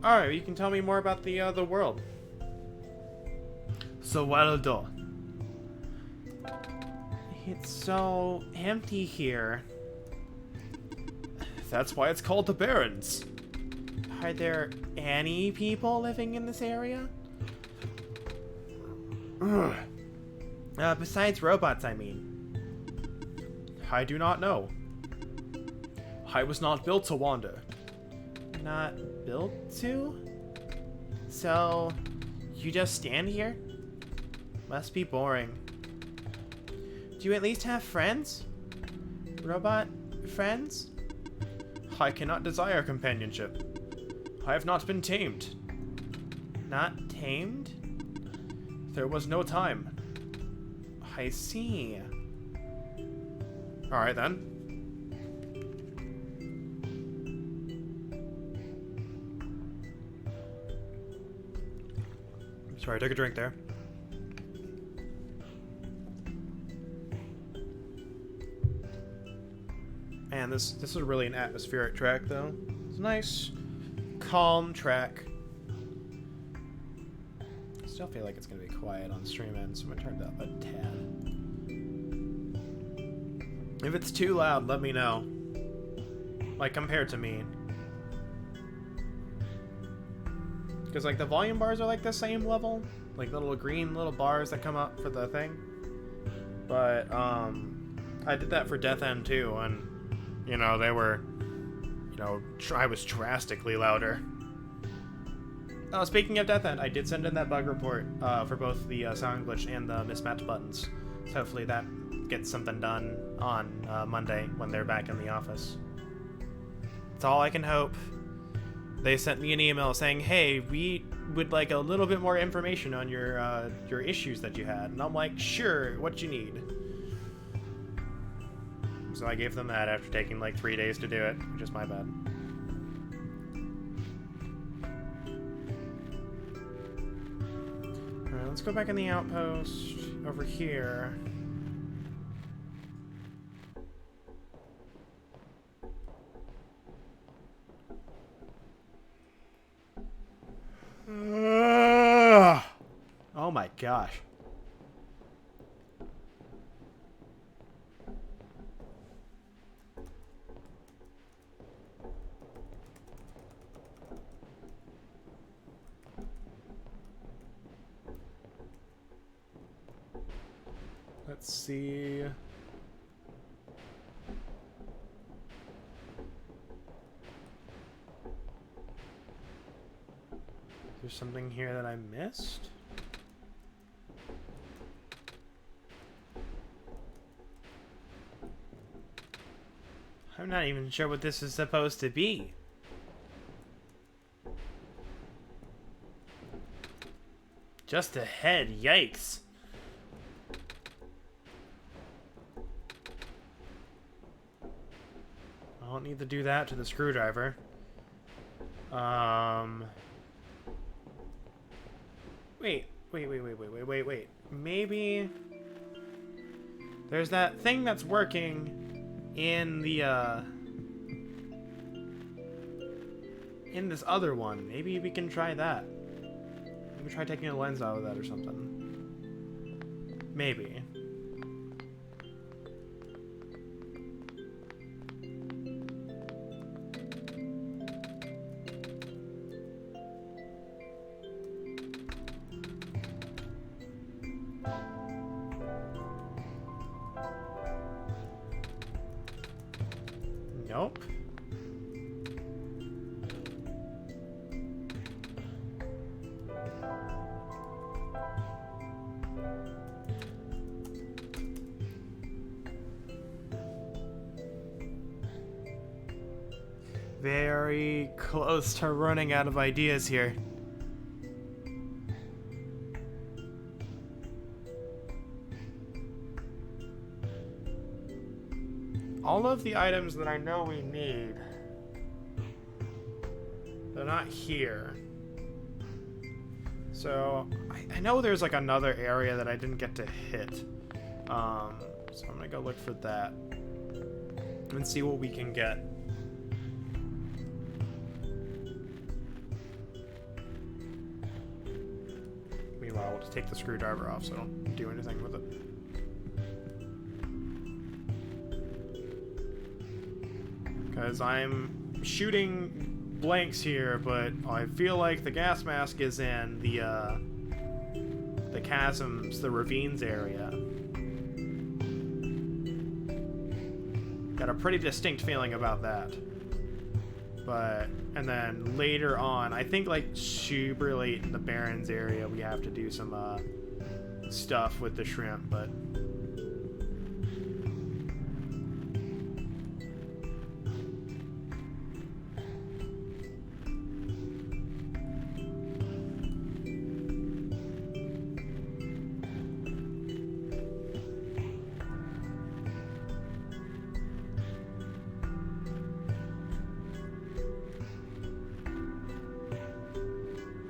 Alright, you can tell me more about the world. So, well done. It's so empty here. That's why it's called the Barrens. Are there any people living in this area? Besides robots, I mean. I do not know. I was not built to wander. Not built to? So, you just stand here? Must be boring. Do you at least have friends? Robot friends? I cannot desire companionship. I have not been tamed. Not tamed? There was no time. I see. Alright then. Sorry, I took a drink there. Man, this is really an atmospheric track, though. It's a nice, calm track. I still feel like it's gonna be quiet on stream end, so I'm gonna turn it up a tad. If it's too loud, let me know. Like, compared to me. Because, like, the volume bars are, like, the same level. Like, the little green little bars that come up for the thing. But, I did that for Death End, too, and... you know, they were, you know, I was drastically louder. Oh, speaking of Death End, I did send in that bug report for both the sound glitch and the mismatched buttons. So hopefully that gets something done on Monday when they're back in the office. That's all I can hope. they sent me an email saying, hey, we would like a little bit more information on your issues that you had. And I'm like, sure, what you need? So I gave them that after taking like 3 days to do it, which is my bad. Alright, let's go back in the outpost over here. Oh my gosh. Let's see. There's something here that I missed? I'm not even sure what this is supposed to be. Just a head, yikes. I don't need to do that to the screwdriver. Wait. Maybe there's that thing that's working in the, in this other one. Maybe we can try that. Maybe try taking a lens out of that or something. Maybe. Nope. Very close to running out of ideas here. All of the items that I know we need, they're not here. So, I know there's like another area that I didn't get to hit. So I'm gonna go look for that and see what we can get. Meanwhile, we'll just take the screwdriver off so I don't do anything with it. Because I'm shooting blanks here, but I feel like the gas mask is in the chasms, the ravines area. Got a pretty distinct feeling about that. But, and then later on, I think like super late in the Barrens area, we have to do some stuff with the shrimp, but...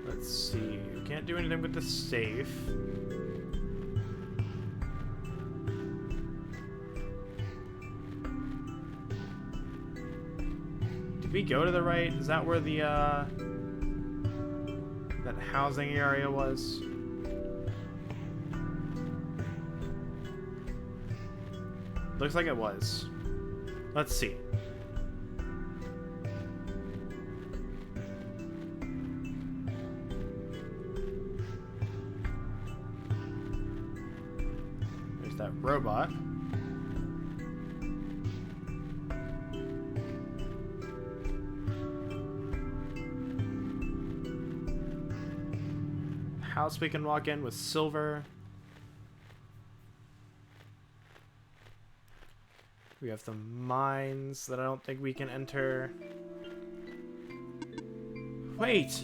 Let's see. Can't do anything with the safe. Did we go to the right? Is that where the that housing area was? Looks like it was. Let's see. That robot. House we can walk in with silver. We have the mines that I don't think we can enter. Wait!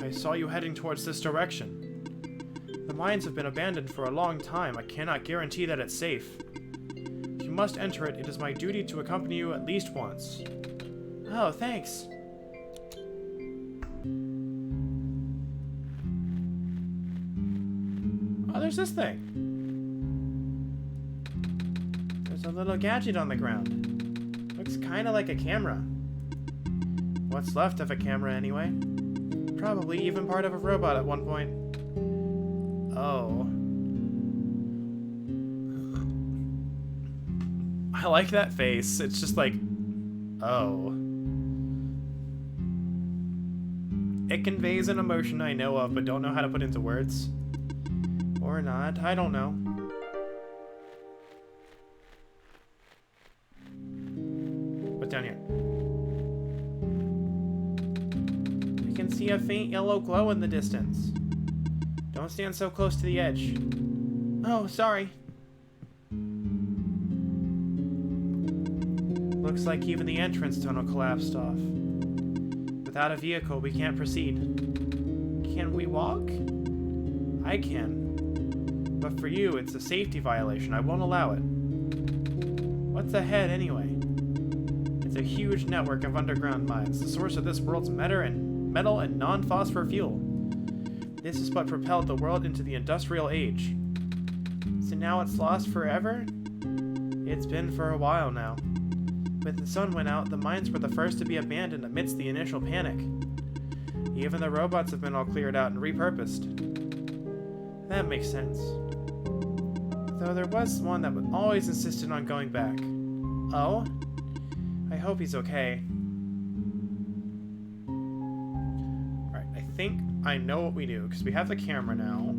I saw you heading towards this direction. The mines have been abandoned for a long time. I cannot guarantee that it's safe. If you must enter it, it is my duty to accompany you at least once. Oh, thanks. Oh, there's this thing. There's a little gadget on the ground. Looks kind of like a camera. What's left of a camera, anyway. Probably even part of a robot at one point. Oh. I like that face. It's just like, oh. It conveys an emotion I know of, but don't know how to put into words. Or not. I don't know. What's down here? I can see a faint yellow glow in the distance. Don't stand so close to the edge. Oh, sorry. Looks like even the entrance tunnel collapsed off. Without a vehicle, we can't proceed. Can we walk? I can. But for you, it's a safety violation. I won't allow it. What's ahead, anyway? It's a huge network of underground mines, the source of this world's metal and non-phosphor fuel. This is what propelled the world into the industrial age. So now it's lost forever? It's been for a while now. When the sun went out, the mines were the first to be abandoned amidst the initial panic. Even the robots have been all cleared out and repurposed. That makes sense. Though there was one that always insisted on going back. Oh? I hope he's okay. Alright, I think I know what we do, because we have the camera now.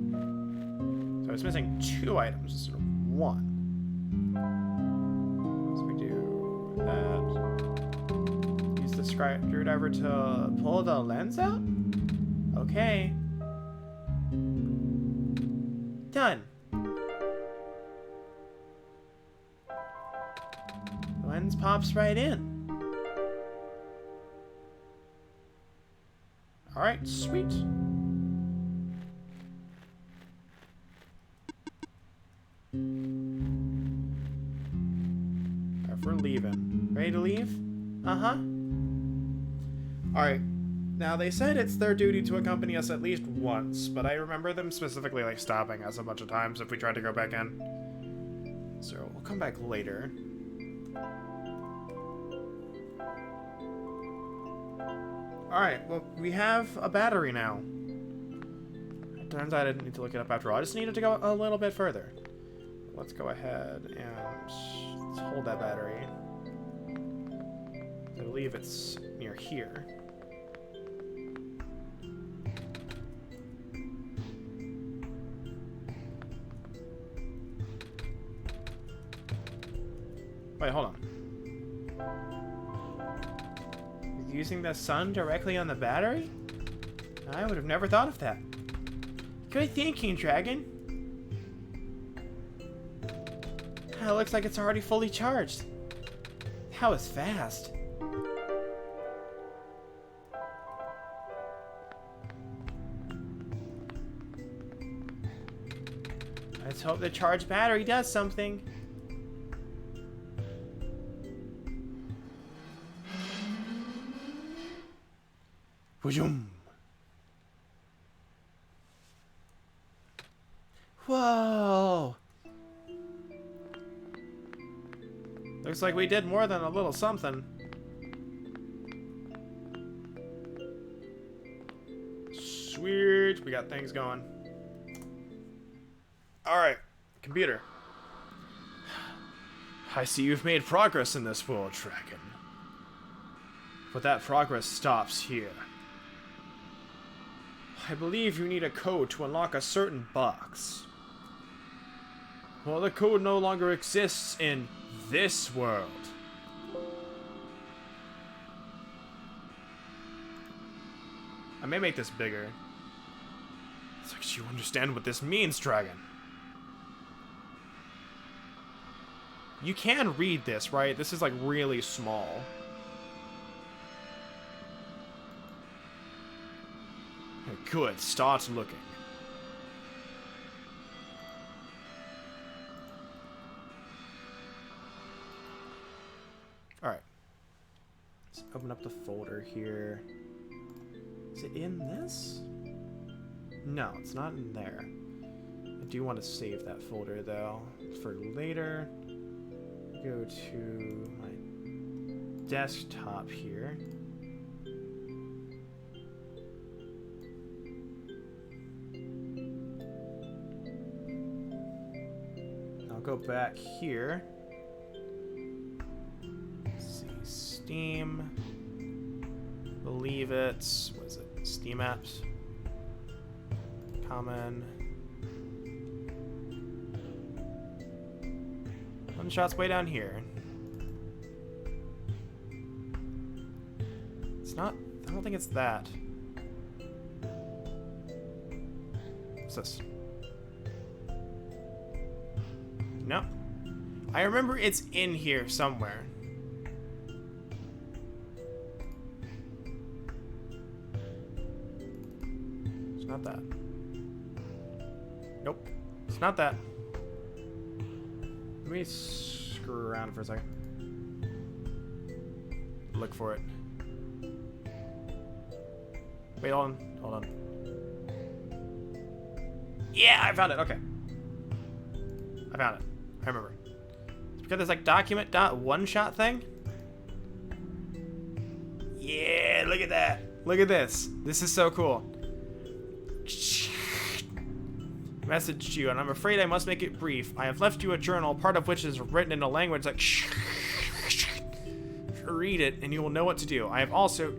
So I was missing 2 items instead of 1. So we do that. Use the screwdriver to pull the lens out? Okay. Done. The lens pops right in. Alright, sweet. We're leaving. Ready to leave? Uh-huh. Alright. Now, they said it's their duty to accompany us at least once, but I remember them specifically, like, stopping us a bunch of times if we tried to go back in. So, we'll come back later. Alright, well, we have a battery now. It turns out I didn't need to look it up after all. I just needed to go a little bit further. Let's go ahead and let's hold that battery. I believe it's near here. Wait, hold on. Using the sun directly on the battery? I would have never thought of that. Good thinking, Dragon. It looks like it's already fully charged. That was fast. Let's hope the charged battery does something. Whoa! Looks like we did more than a little something. Sweet, we got things going. Alright, computer. I see you've made progress in this world, Dragon. But that progress stops here. I believe you need a code to unlock a certain box. Well, the code no longer exists in this world. I may make this bigger. It's like you understand what this means, Dragon. You can read this, right? This is like really small. Good, start looking. Alright. Let's open up the folder here. Is it in this? No, it's not in there. I do want to save that folder though for later. Go to my desktop here. I'll go back here. Let's see, Steam. Believe it's, what is it? Steam apps. Common. OneShot's way down here. It's not, I don't think it's that. What's this? No. I remember it's in here somewhere. It's not that. Nope. It's not that. Let me screw around for a second. Look for it. Wait, hold on. Hold on. Yeah, I found it. Okay. I found it. I remember. It's because there's like document.oneshot thing. Yeah, look at that. Look at this. This is so cool. Message to you, and I'm afraid I must make it brief. I have left you a journal, part of which is written in a language like read it, and you will know what to do. I have also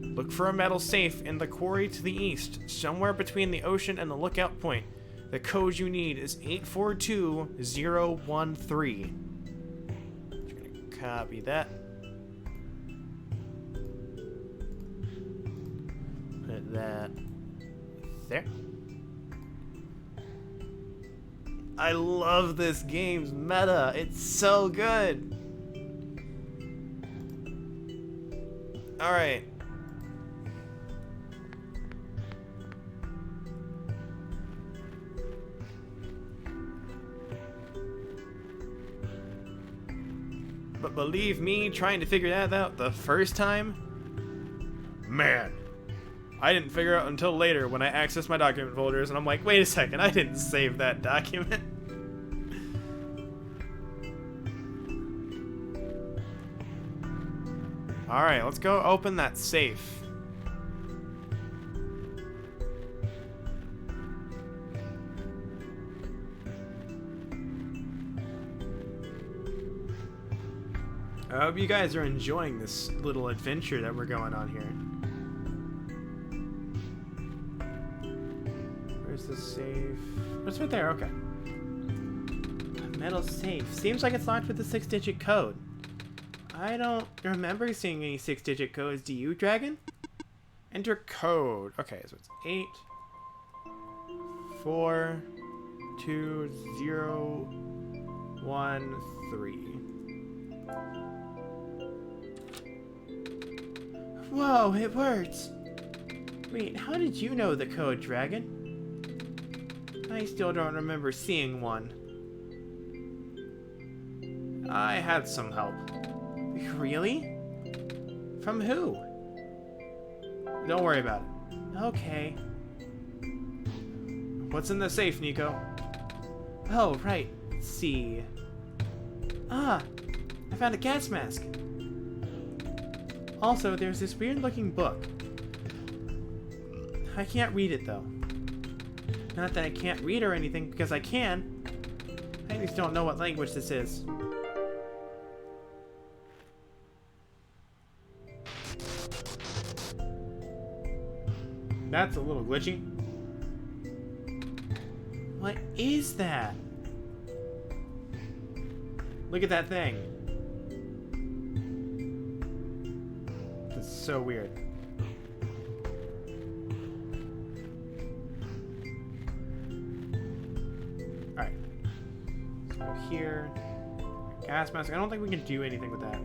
look for a metal safe in the quarry to the east, somewhere between the ocean and the lookout point. The code you need is 842013. Just gonna copy that. Put that there. I love this game's meta. It's so good. All right. But believe me, trying to figure that out the first time, man, I didn't figure out until later when I accessed my document folders, and I'm like, wait a second, I didn't save that document. Alright, let's go open that safe. I hope you guys are enjoying this little adventure that we're going on here. Where's the safe? Oh, it's right there, okay. Metal safe. Seems like it's locked with a 6-digit code. I don't remember seeing any 6-digit codes. Do you, Dragon? Enter code. Okay, so it's 8 4 2 0 1 3. Whoa, it works! Wait, how did you know the code, Dragon? I still don't remember seeing one. I had some help. Really? From who? Don't worry about it. Okay. What's in the safe, Niko? Oh, right. Let's see. Ah! I found a gas mask. Also, there's this weird-looking book. I can't read it, though. Not that I can't read or anything, because I can. I just don't know what language this is. That's a little glitchy. What is that? Look at that thing. That's so weird. Alright. So here. Gas mask. I don't think we can do anything with that.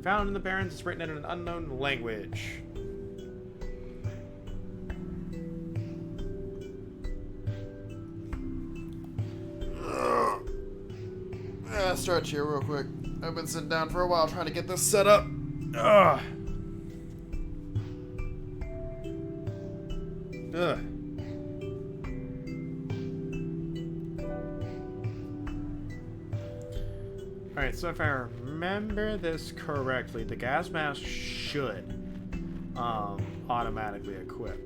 Found in the Barrens, it's written in an unknown language. Stretch here real quick. I've been sitting down for a while trying to get this set up. Ugh. Ugh. Alright, so if I remember this correctly, the gas mask should automatically equip.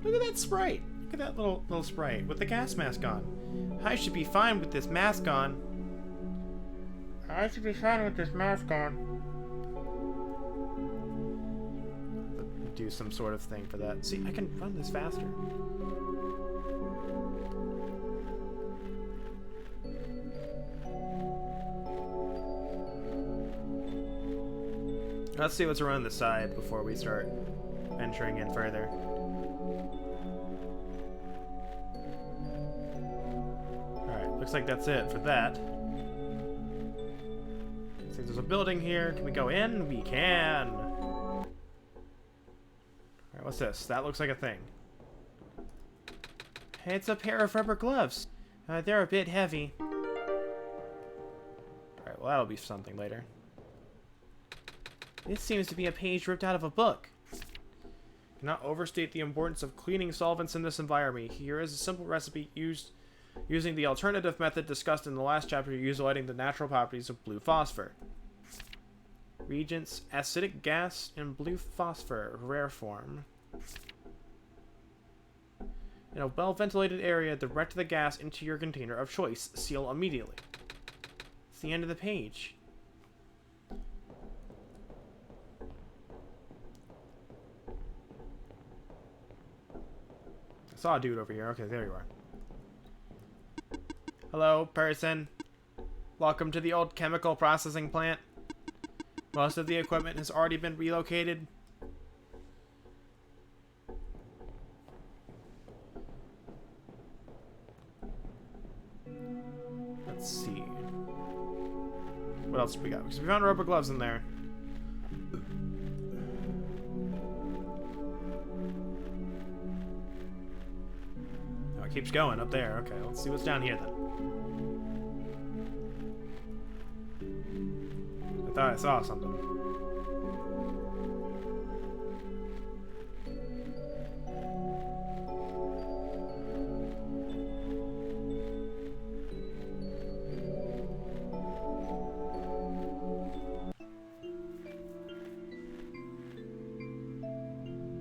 Look at that sprite. Look at that little sprite with the gas mask on. I should be fine with this mask on. I should be fine with this mask on. Do some sort of thing for that. See, I can run this faster. Let's see what's around the side before we start venturing in further. Looks like that's it for that. See, there's a building here. Can we go in? We can. Alright, what's this? That looks like a thing. Hey, it's a pair of rubber gloves. They're a bit heavy. Alright, well, that'll be something later. This seems to be a page ripped out of a book. Do not overstate the importance of cleaning solvents in this environment. Here is a simple recipe using the alternative method discussed in the last chapter, utilizing the natural properties of blue phosphor. Reagents, acidic gas, and blue phosphor, rare form. In a well-ventilated area, direct the gas into your container of choice. Seal immediately. It's the end of the page. I saw a dude over here. Okay, there you are. Hello, person. Welcome to the old chemical processing plant. Most of the equipment has already been relocated. Let's see. What else do we got? Because we found rubber gloves in there. Oh, it keeps going up there. Okay, let's see what's down here then. I thought I saw something.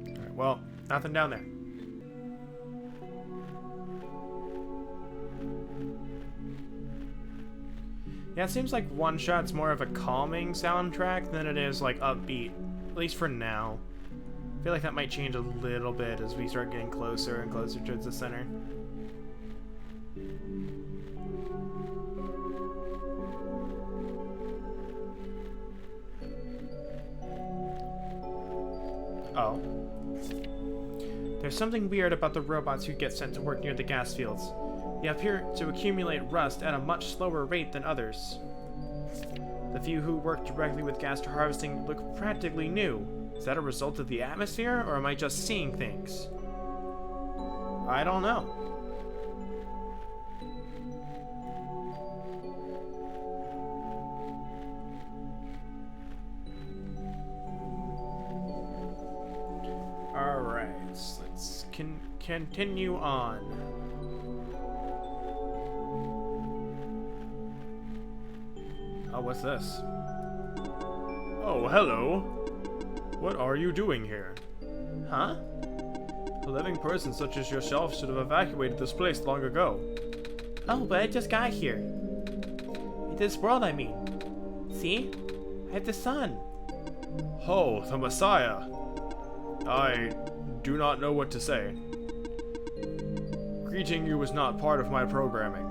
Alright, well, nothing down there. Yeah, it seems like OneShot's more of a calming soundtrack than it is, like, upbeat. At least for now. I feel like that might change a little bit as we start getting closer and closer towards the center. Oh. There's something weird about the robots who get sent to work near the gas fields. They appear to accumulate rust at a much slower rate than others. The few who work directly with gas harvesting look practically new. Is that a result of the atmosphere, or am I just seeing things? I don't know. Alright, let's continue on. Oh, what's this? Oh, hello. What are you doing here? Huh? A living person such as yourself should have evacuated this place long ago. Oh, but I just got here. In this world, I mean. See? At the sun. Oh, the Messiah. I do not know what to say. Greeting you was not part of my programming.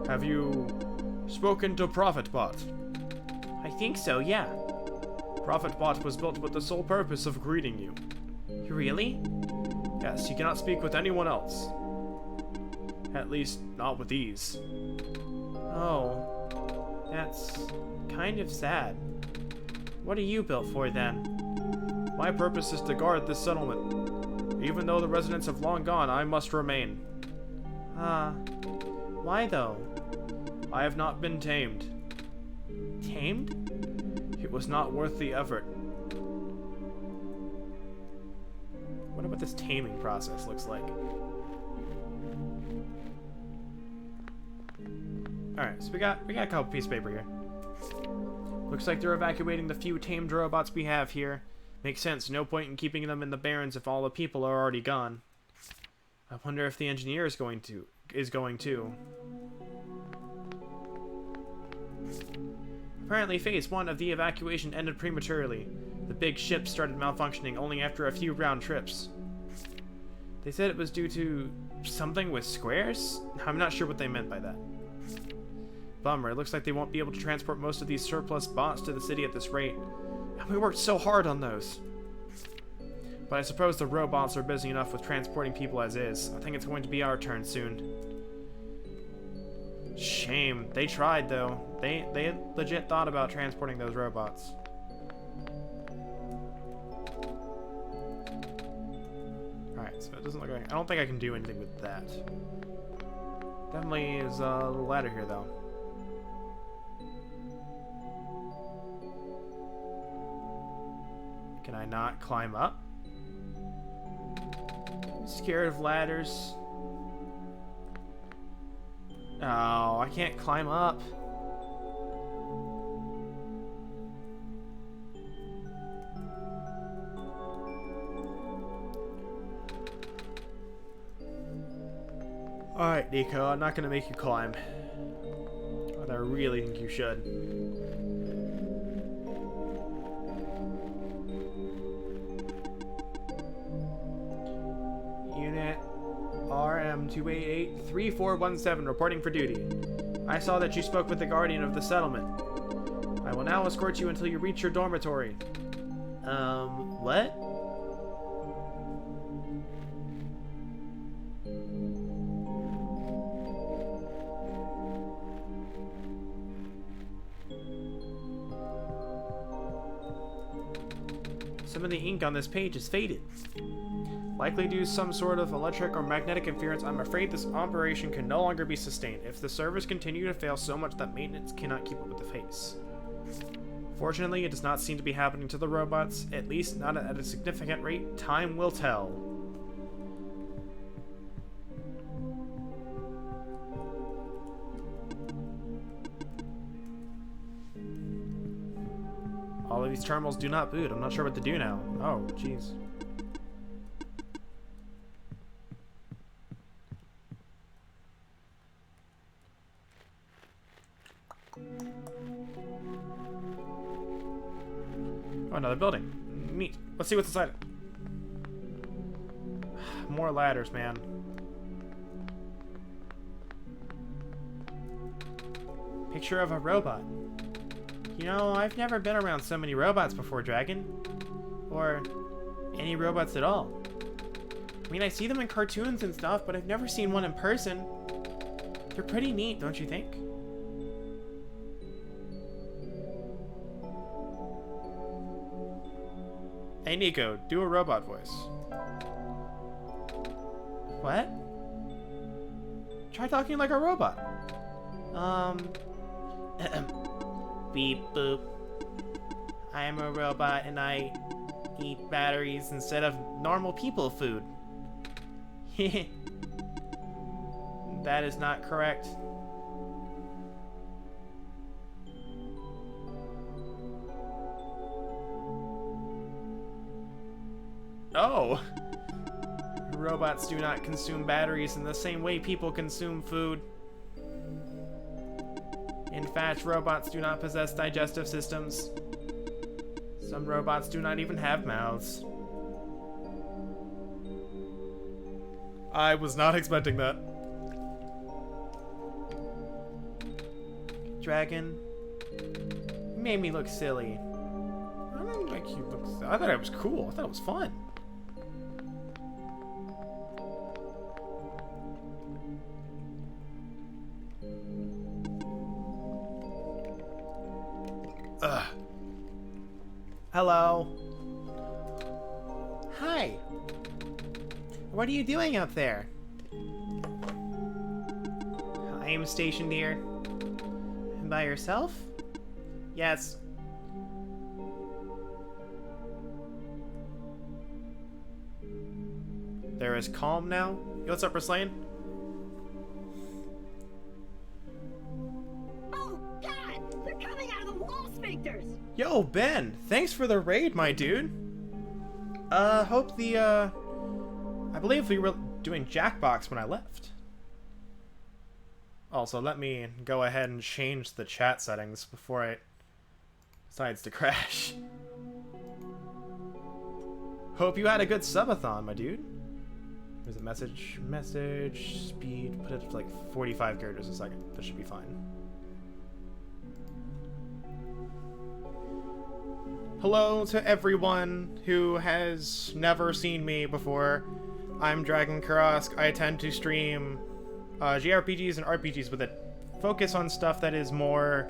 Have you spoken to ProfitBot? I think so, yeah. ProfitBot was built with the sole purpose of greeting you. Really? Yes, you cannot speak with anyone else. At least, not with these. Oh, that's kind of sad. What are you built for, then? My purpose is to guard this settlement. Even though the residents have long gone, I must remain. Why though? I have not been tamed. Tamed? It was not worth the effort. Wonder what this taming process looks like. Alright, so we got a couple pieces of paper here. Looks like they're evacuating the few tamed robots we have here. Makes sense, no point in keeping them in the Barrens if all the people are already gone. I wonder if the engineer is going too. Apparently phase 1 of the evacuation ended prematurely. The big ship started malfunctioning only after a few round trips. They said it was due to something with squares? I'm not sure what they meant by that. Bummer, it looks like they won't be able to transport most of these surplus bots to the city at this rate. And we worked so hard on those. But I suppose the robots are busy enough with transporting people as is. I think it's going to be our turn soon. Shame. They tried, though. They legit thought about transporting those robots. Alright, so it doesn't look like... I don't think I can do anything with that. Definitely is a little ladder here, though. Can I not climb up? Scared of ladders. Oh, I can't climb up. Alright, Niko, I'm not gonna make you climb. But I really think you should. Unit RM-288-3417 reporting for duty. I saw that you spoke with the guardian of the settlement. I will now escort you until you reach your dormitory. What? Some of the ink on this page is faded. Likely due to some sort of electric or magnetic interference, I'm afraid this operation can no longer be sustained if the servers continue to fail so much that maintenance cannot keep up with the pace. Fortunately, it does not seem to be happening to the robots, at least not at a significant rate. Time will tell. All of these terminals do not boot. I'm not sure what to do now. Oh, jeez. Oh, another building. Neat. Let's see what's inside it. More ladders, man. Picture of a robot. You know, I've never been around so many robots before, Dragon. Or any robots at all. I mean, I see them in cartoons and stuff, but I've never seen one in person. They're pretty neat, don't you think? Hey, Niko, do a robot voice. What? Try talking like a robot. Beep boop. I am a robot and I eat batteries instead of normal people food. That is not correct. Oh! Robots do not consume batteries in the same way people consume food. In fact, robots do not possess digestive systems. Some robots do not even have mouths. I was not expecting that. Dragon, you made me look silly. I didn't make you look silly. I thought it was cool. I thought it was fun. Ugh. Hello. Hi. What are you doing up there? I am stationed here. By yourself? Yes. There is calm now. Yo, what's up, Ruslain? Oh God! They're coming out of the wall sphincters! Yo, Ben! Thanks for the raid, my dude. Hope the, I believe we were doing Jackbox when I left. Also, let me go ahead and change the chat settings before it decides to crash. Hope you had a good subathon, my dude. There's a message, speed, put it to like 45 characters a second. That should be fine. Hello to everyone who has never seen me before. I'm Dragon Karask. I tend to stream JRPGs and RPGs with a focus on stuff that is more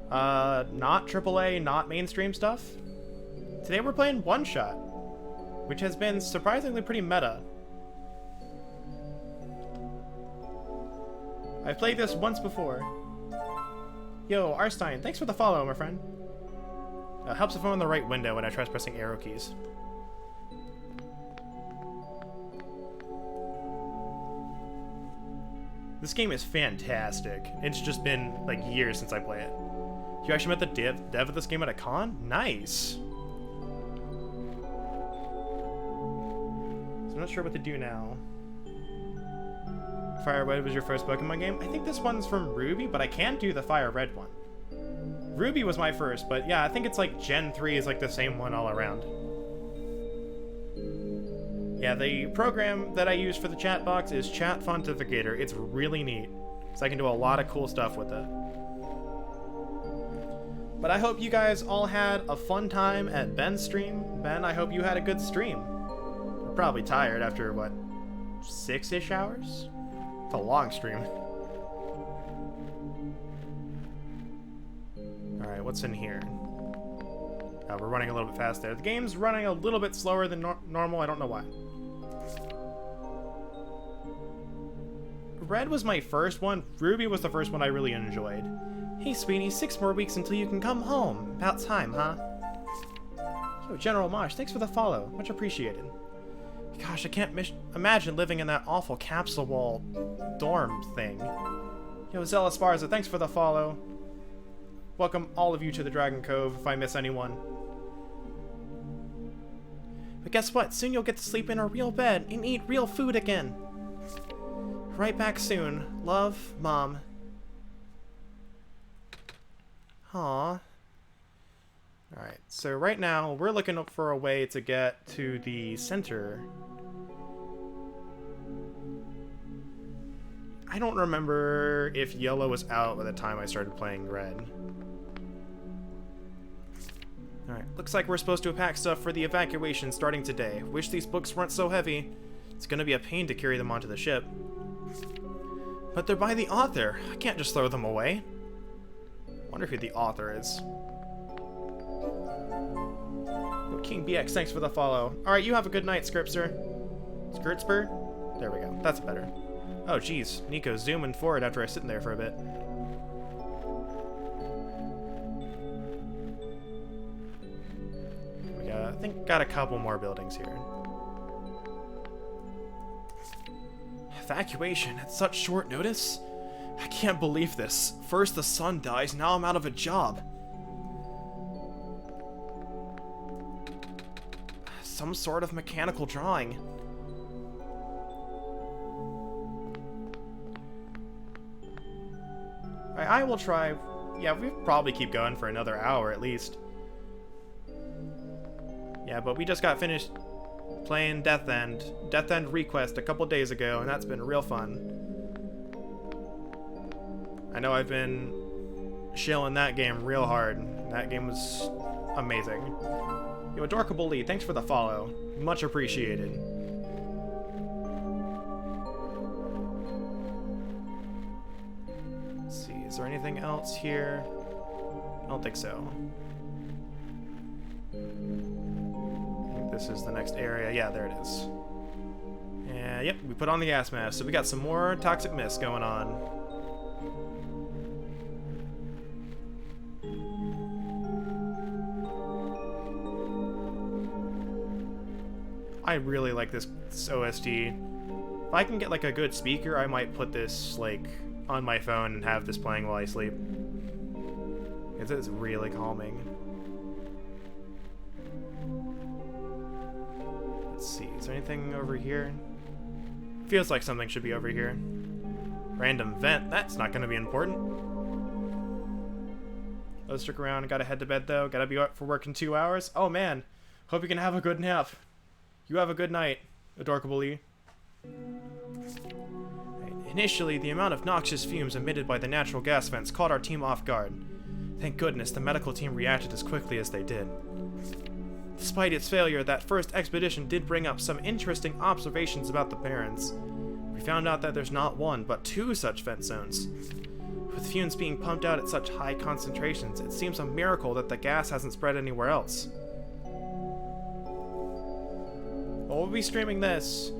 not AAA, not mainstream stuff. Today we're playing OneShot, which has been surprisingly pretty meta. I've played this once before. Yo, Arstein, thanks for the follow, my friend. Helps if I'm in the right window when I try pressing arrow keys. This game is fantastic. It's just been like years since I play it. You actually met the dev of this game at a con? Nice. So I'm not sure what to do now. Fire Red was your first Pokemon game? I think this one's from Ruby, but I can't do the Fire Red one. Ruby was my first, but yeah, I think it's like Gen 3 is like the same one all around. Yeah, the program that I use for the chat box is Chat Fontificator. It's really neat, so I can do a lot of cool stuff with it. But I hope you guys all had a fun time at Ben's stream. Ben, I hope you had a good stream. You're probably tired after, what, 6-ish hours? It's a long stream. Alright, what's in here? We're running a little bit fast there. The game's running a little bit slower than normal. I don't know why. Red was my first one. Ruby was the first one I really enjoyed. Hey, sweetie, 6 more weeks until you can come home. About time, huh? Oh, General Mosh, thanks for the follow. Much appreciated. Gosh, I can't imagine living in that awful capsule wall dorm thing. Yo, Zealous Sparza, thanks for the follow. Welcome all of you to the Dragon Cove, if I miss anyone. But guess what? Soon you'll get to sleep in a real bed and eat real food again. Right back soon. Love, Mom. Aww. Alright, so right now, we're looking up for a way to get to the center. I don't remember if Yellow was out by the time I started playing Red. Alright, looks like we're supposed to pack stuff for the evacuation starting today. Wish these books weren't so heavy. It's gonna be a pain to carry them onto the ship. But they're by the author. I can't just throw them away. Wonder who the author is. Yo, King BX, thanks for the follow. Alright, you have a good night, Scriptster. Skirtspur? There we go. That's better. Oh, geez. Niko zooming forward after I sit there for a bit. We got, I think, got a couple more buildings here. Evacuation at such short notice? I can't believe this. First the son dies, now I'm out of a job. Some sort of mechanical drawing. I will try. Yeah, we'll probably keep going for another hour at least. Yeah, but we just got finished playing Death End Request a couple days ago, and that's been real fun. I know I've been shilling that game real hard. That game was amazing. Yo, Adorkable Lee, thanks for the follow. Much appreciated. Let's see, is there anything else here? I don't think so. I think this is the next area. Yeah, there it is. And yep, we put on the gas mask, so we got some more toxic mist going on. I really like this OSD. If I can get like a good speaker, I might put this like on my phone and have this playing while I sleep. It's really calming. Let's see, is there anything over here? Feels like something should be over here. Random vent, that's not gonna be important. Let's stick around, gotta head to bed though. Gotta be up for work in 2 hours. Oh man, hope you can have a good nap. You have a good night, Adorkable Lee. Initially, the amount of noxious fumes emitted by the natural gas vents caught our team off guard. Thank goodness the medical team reacted as quickly as they did. Despite its failure, that first expedition did bring up some interesting observations about the Barrens. We found out that there's not one, but 2 such vent zones. With fumes being pumped out at such high concentrations, it seems a miracle that the gas hasn't spread anywhere else. Well, we'll be streaming this.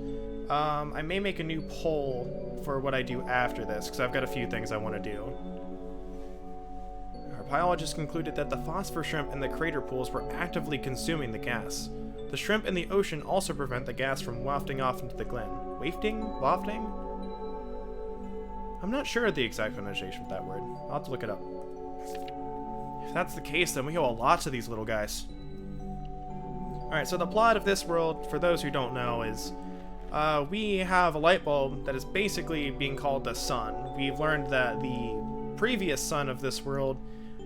I may make a new poll for what I do after this, because I've got a few things I want to do. Our biologists concluded that the phosphor shrimp in the crater pools were actively consuming the gas. The shrimp in the ocean also prevent the gas from wafting off into the glen. Wafting? I'm not sure of the exact pronunciation of that word. I'll have to look it up. If that's the case, then we owe a lot to these little guys. Alright, so the plot of this world, for those who don't know, is we have a light bulb that is basically being called the sun. We've learned that the previous sun of this world,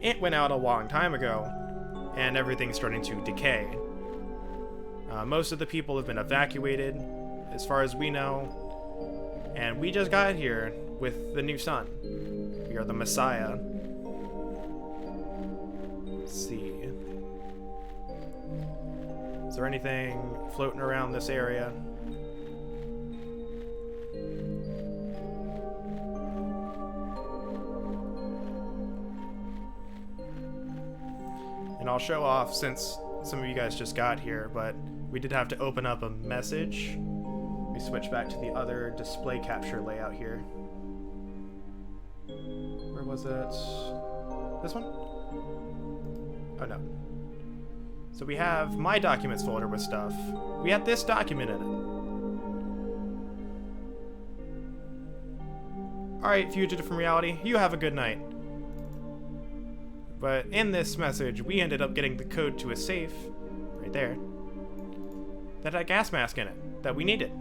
it went out a long time ago, and everything's starting to decay. Most of the people have been evacuated, as far as we know, and we just got here with the new sun. We are the Messiah. Let's see. Is there anything floating around this area? And I'll show off, since some of you guys just got here, but we did have to open up a message. We switch back to the other display capture layout here. Where was it? This one? Oh no. So we have my documents folder with stuff. We have this document in it. Alright, fugitive from reality, you have a good night. But in this message, we ended up getting the code to a safe, right there, that had a gas mask in it, that we needed.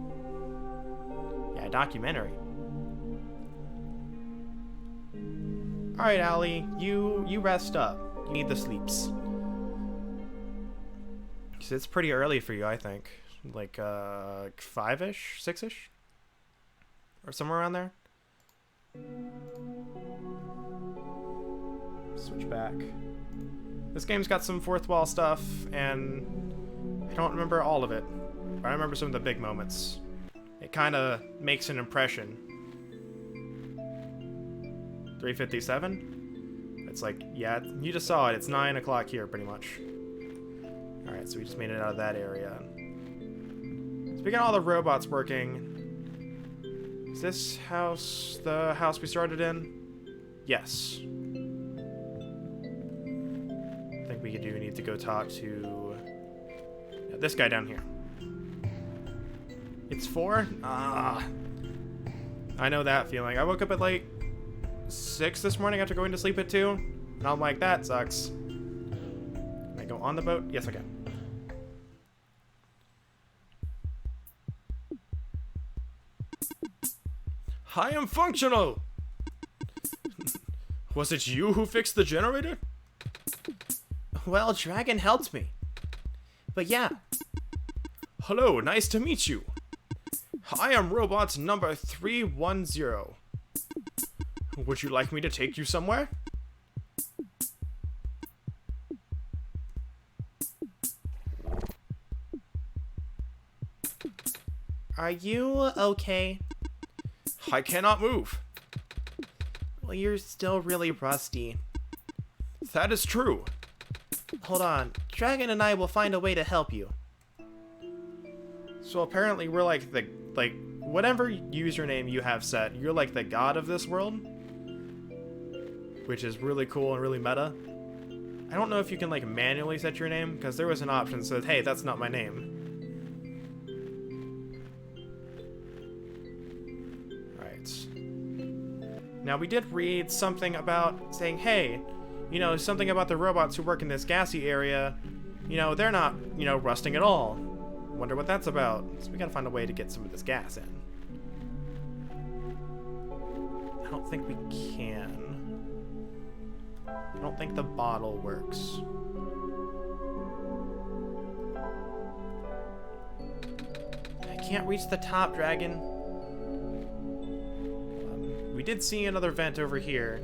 Yeah, documentary. Alright, Allie, you rest up. You need the sleeps. Cause it's pretty early for you, I think. Like, 5-ish? 6-ish? Or somewhere around there? Switch back. This game's got some fourth wall stuff, and I don't remember all of it, but I remember some of the big moments. It kind of makes an impression. 3:57? It's like, yeah, you just saw it. It's 9 o'clock here, pretty much. Alright, so we just made it out of that area. So we got all the robots working. Is this house the house we started in? Yes. I think we do need to go talk to this guy down here. It's 4? Ah. I know that feeling. I woke up at like 6 this morning after going to sleep at 2. And I'm like, that sucks. Can I go on the boat? Yes, I can. I am functional! Was it you who fixed the generator? Well, Dragon helped me. But yeah. Hello, nice to meet you. I am robot number 310. Would you like me to take you somewhere? Are you okay? I cannot move. Well, you're still really rusty. That is true. Hold on. Dragon and I will find a way to help you. So apparently we're like whatever username you have set, you're like the god of this world. Which is really cool and really meta. I don't know if you can like manually set your name, because there was an option that said, hey, that's not my name. Now, we did read something about saying, hey, you know, something about the robots who work in this gassy area, you know, they're not, you know, rusting at all. Wonder what that's about. So we gotta find a way to get some of this gas in. I don't think we can. I don't think the bottle works. I can't reach the top, dragon. We did see another vent over here.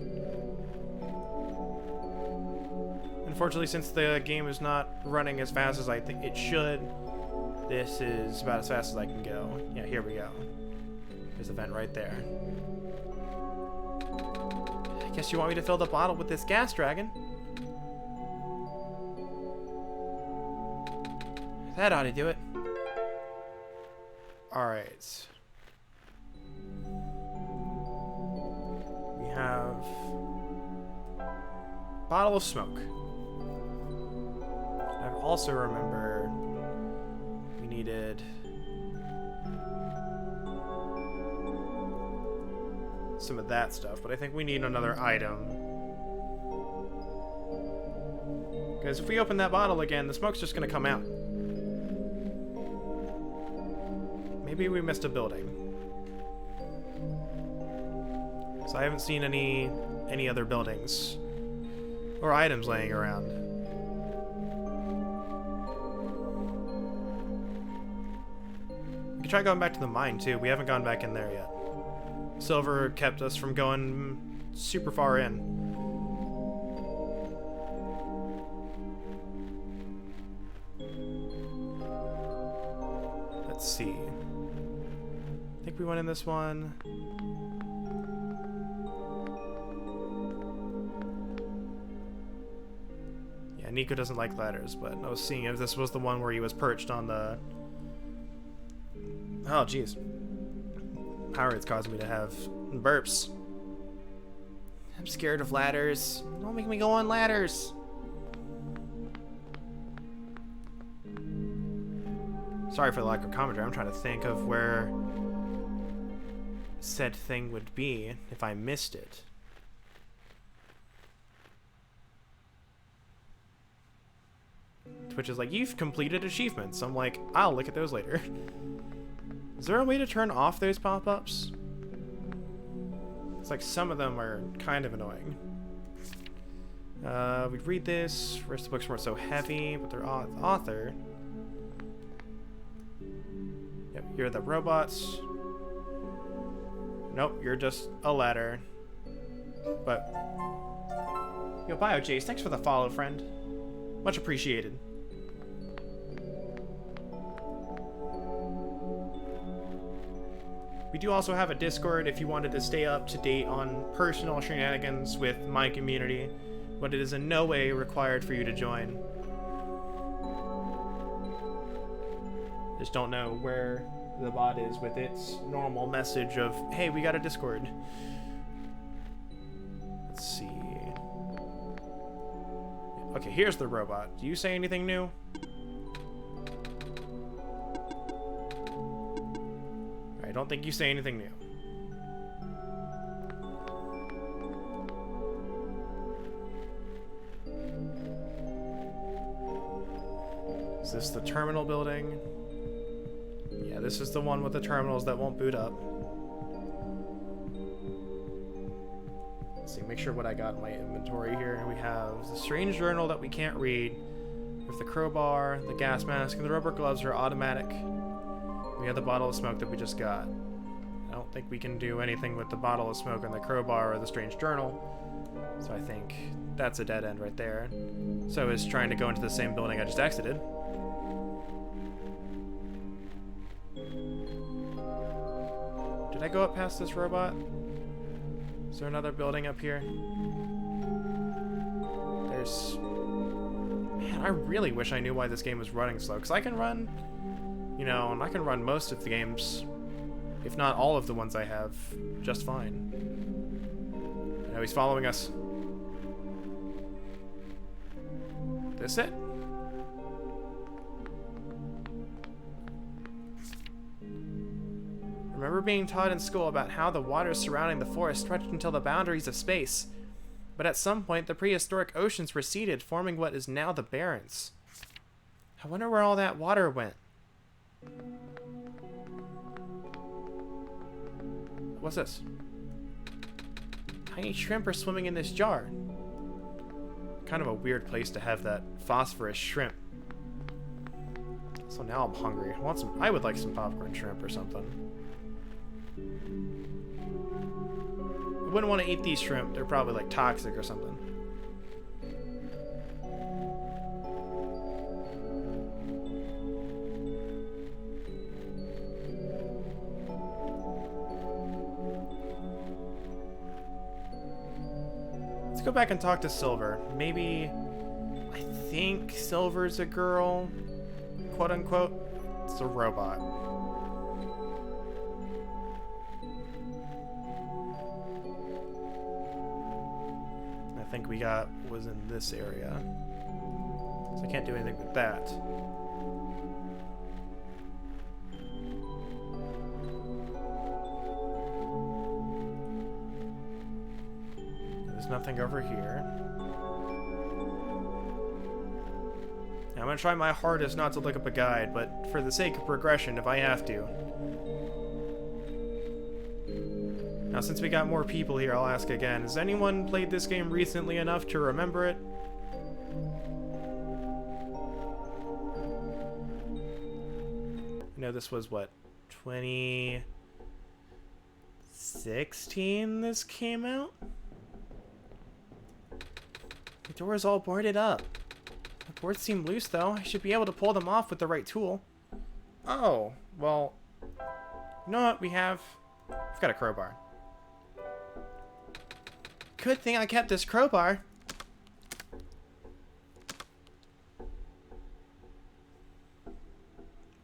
Unfortunately, since the game is not running as fast as I think it should, this is about as fast as I can go. Yeah, here we go. There's a vent right there. I guess you want me to fill the bottle with this gas, dragon? That ought to do it. Alright. We have bottle of smoke. I also remember we needed some of that stuff, but I think we need another item. Because if we open that bottle again, the smoke's just gonna come out. Maybe we missed a building. So I haven't seen any other buildings or items laying around. We could try going back to the mine too. We haven't gone back in there yet. Silver kept us from going super far in. Let's see. I think we went in this one. Yeah, Niko doesn't like ladders, but I was seeing if this was the one where he was perched on the... Oh, jeez. Powerades causing me to have burps. I'm scared of ladders. Don't make me go on ladders. Sorry for the lack of commentary. I'm trying to think of where said thing would be if I missed it. Twitch is like, you've completed achievements. I'm like, I'll look at those later. Is there a way to turn off those pop-ups? It's like some of them are kind of annoying. We read this. Rest of the books weren't so heavy, but their author. Yep, you're the robots. Nope, you're just a ladder. But yo, BioJace, thanks for the follow, friend. Much appreciated. We do also have a Discord if you wanted to stay up to date on personal shenanigans with my community, but it is in no way required for you to join. Just don't know where the bot is with its normal message of, hey, we got a Discord. Let's see. Okay, here's the robot. Do you say anything new? I don't think you say anything new. Is this the terminal building? Yeah, this is the one with the terminals that won't boot up. Let's see, make sure what I got in my inventory here. We have the strange journal that we can't read. With the crowbar, the gas mask, and the rubber gloves are automatic. We have the bottle of smoke that we just got. I don't think we can do anything with the bottle of smoke and the crowbar or the strange journal. So I think that's a dead end right there. So is trying to go into the same building I just exited. Did I go up past this robot? Is there another building up here? There's... Man, I really wish I knew why this game was running slow. Because I can run... You know, and I can run most of the games, if not all of the ones I have, just fine. I know he's following us. This it? Remember being taught in school about how the waters surrounding the forest stretched until the boundaries of space. But at some point, the prehistoric oceans receded, forming what is now the Barrens. I wonder where all that water went. What's this? Tiny shrimp are swimming in this jar. Kind of a weird place to have that phosphorus shrimp. So now I'm hungry. I would like some popcorn shrimp or something. I wouldn't want to eat these shrimp. They're probably like toxic or something. Let's go back and talk to Silver. Maybe... I think Silver's a girl, quote unquote. It's a robot. I think we was in this area. So I can't do anything with that. There's nothing over here. Now, I'm gonna try my hardest not to look up a guide, but for the sake of progression, if I have to. Now, since we got more people here, I'll ask again. Has anyone played this game recently enough to remember it? I know this was, what, 2016 this came out? The door's all boarded up. The boards seem loose, though. I should be able to pull them off with the right tool. Oh, well, you know what we have? We've got a crowbar. Good thing I kept this crowbar.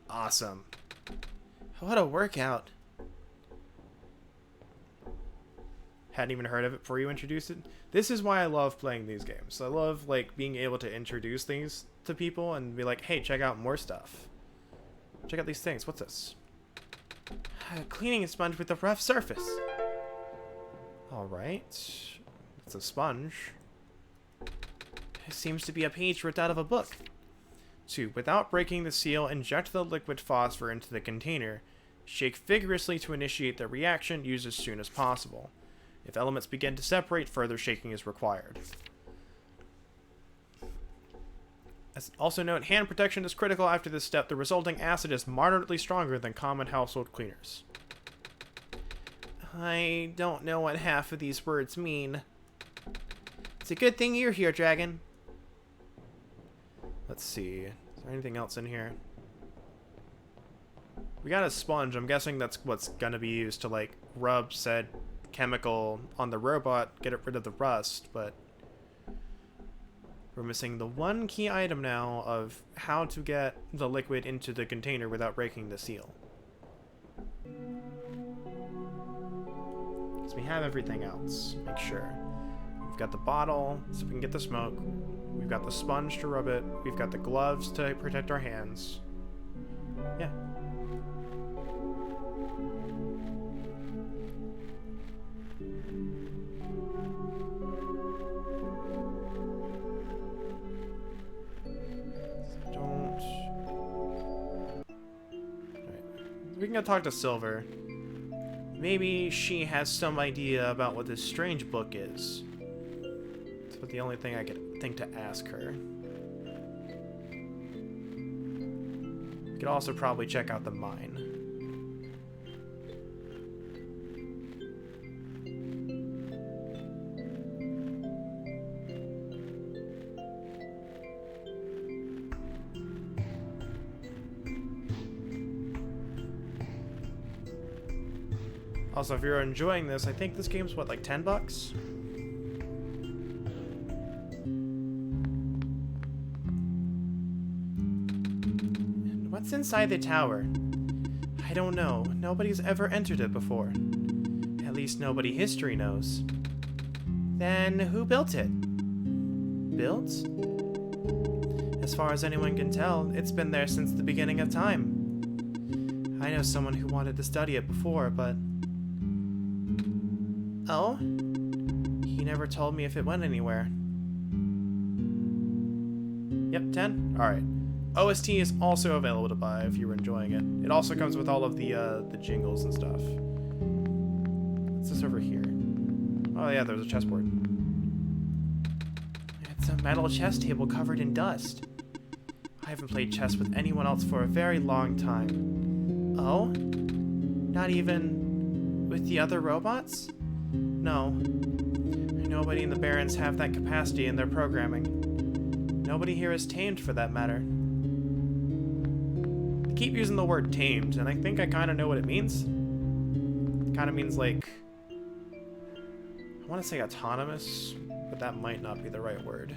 Awesome. What a workout. Hadn't even heard of it before you introduced it. This is why I love playing these games. I love, like, being able to introduce things to people and be like, hey, check out more stuff. Check out these things. What's this? A cleaning sponge with a rough surface. Alright. It's a sponge. It seems to be a page ripped out of a book. 2. Without breaking the seal, inject the liquid phosphor into the container. Shake vigorously to initiate the reaction. Use as soon as possible. If elements begin to separate, further shaking is required. Also note, hand protection is critical after this step. The resulting acid is moderately stronger than common household cleaners. I don't know what half of these words mean. It's a good thing you're here, Dragon. Let's see. Is there anything else in here? We got a sponge. I'm guessing that's what's gonna be used to, like, rub said chemical on the robot, get rid of the rust, but we're missing the one key item now of how to get the liquid into the container without breaking the seal. So we have everything else. Make sure. We've got the bottle so we can get the smoke. We've got the sponge to rub it. We've got the gloves to protect our hands. Yeah. We can go talk to Silver. Maybe she has some idea about what this strange book is. That's about the only thing I could think to ask her. Could also probably check out the mine. Also, if you're enjoying this, I think this game's what, like $10? What's inside the tower? I don't know. Nobody's ever entered it before. At least nobody history knows. Then who built it? Built? As far as anyone can tell, it's been there since the beginning of time. I know someone who wanted to study it before, but... Oh? He never told me if it went anywhere. Yep, 10? Alright. OST is also available to buy if you were enjoying it. It also comes with all of the jingles and stuff. What's this over here? Oh yeah, there's a chessboard. It's a metal chess table covered in dust. I haven't played chess with anyone else for a very long time. Oh? Not even with the other robots? No. Nobody in the Barrens have that capacity in their programming. Nobody here is tamed for that matter. I keep using the word tamed, and I think I kind of know what it means. It kind of means like... I want to say autonomous, but that might not be the right word.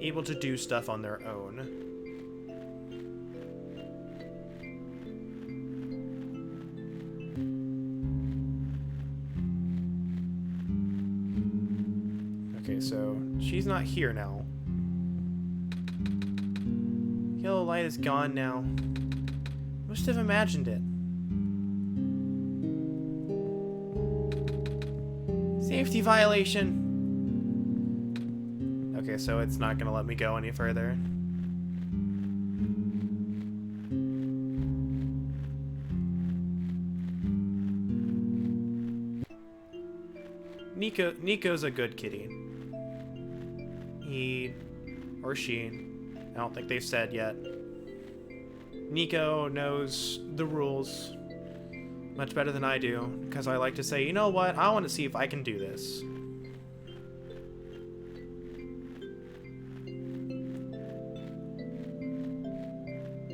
Able to do stuff on their own. Okay, so she's not here now. Yellow light is gone now. Must have imagined it. Safety violation. Okay, so it's not gonna let me go any further. Niko's a good kitty. He or she, I don't think they've said yet. Niko knows the rules much better than I do, because I like to say, you know what, I want to see if I can do this.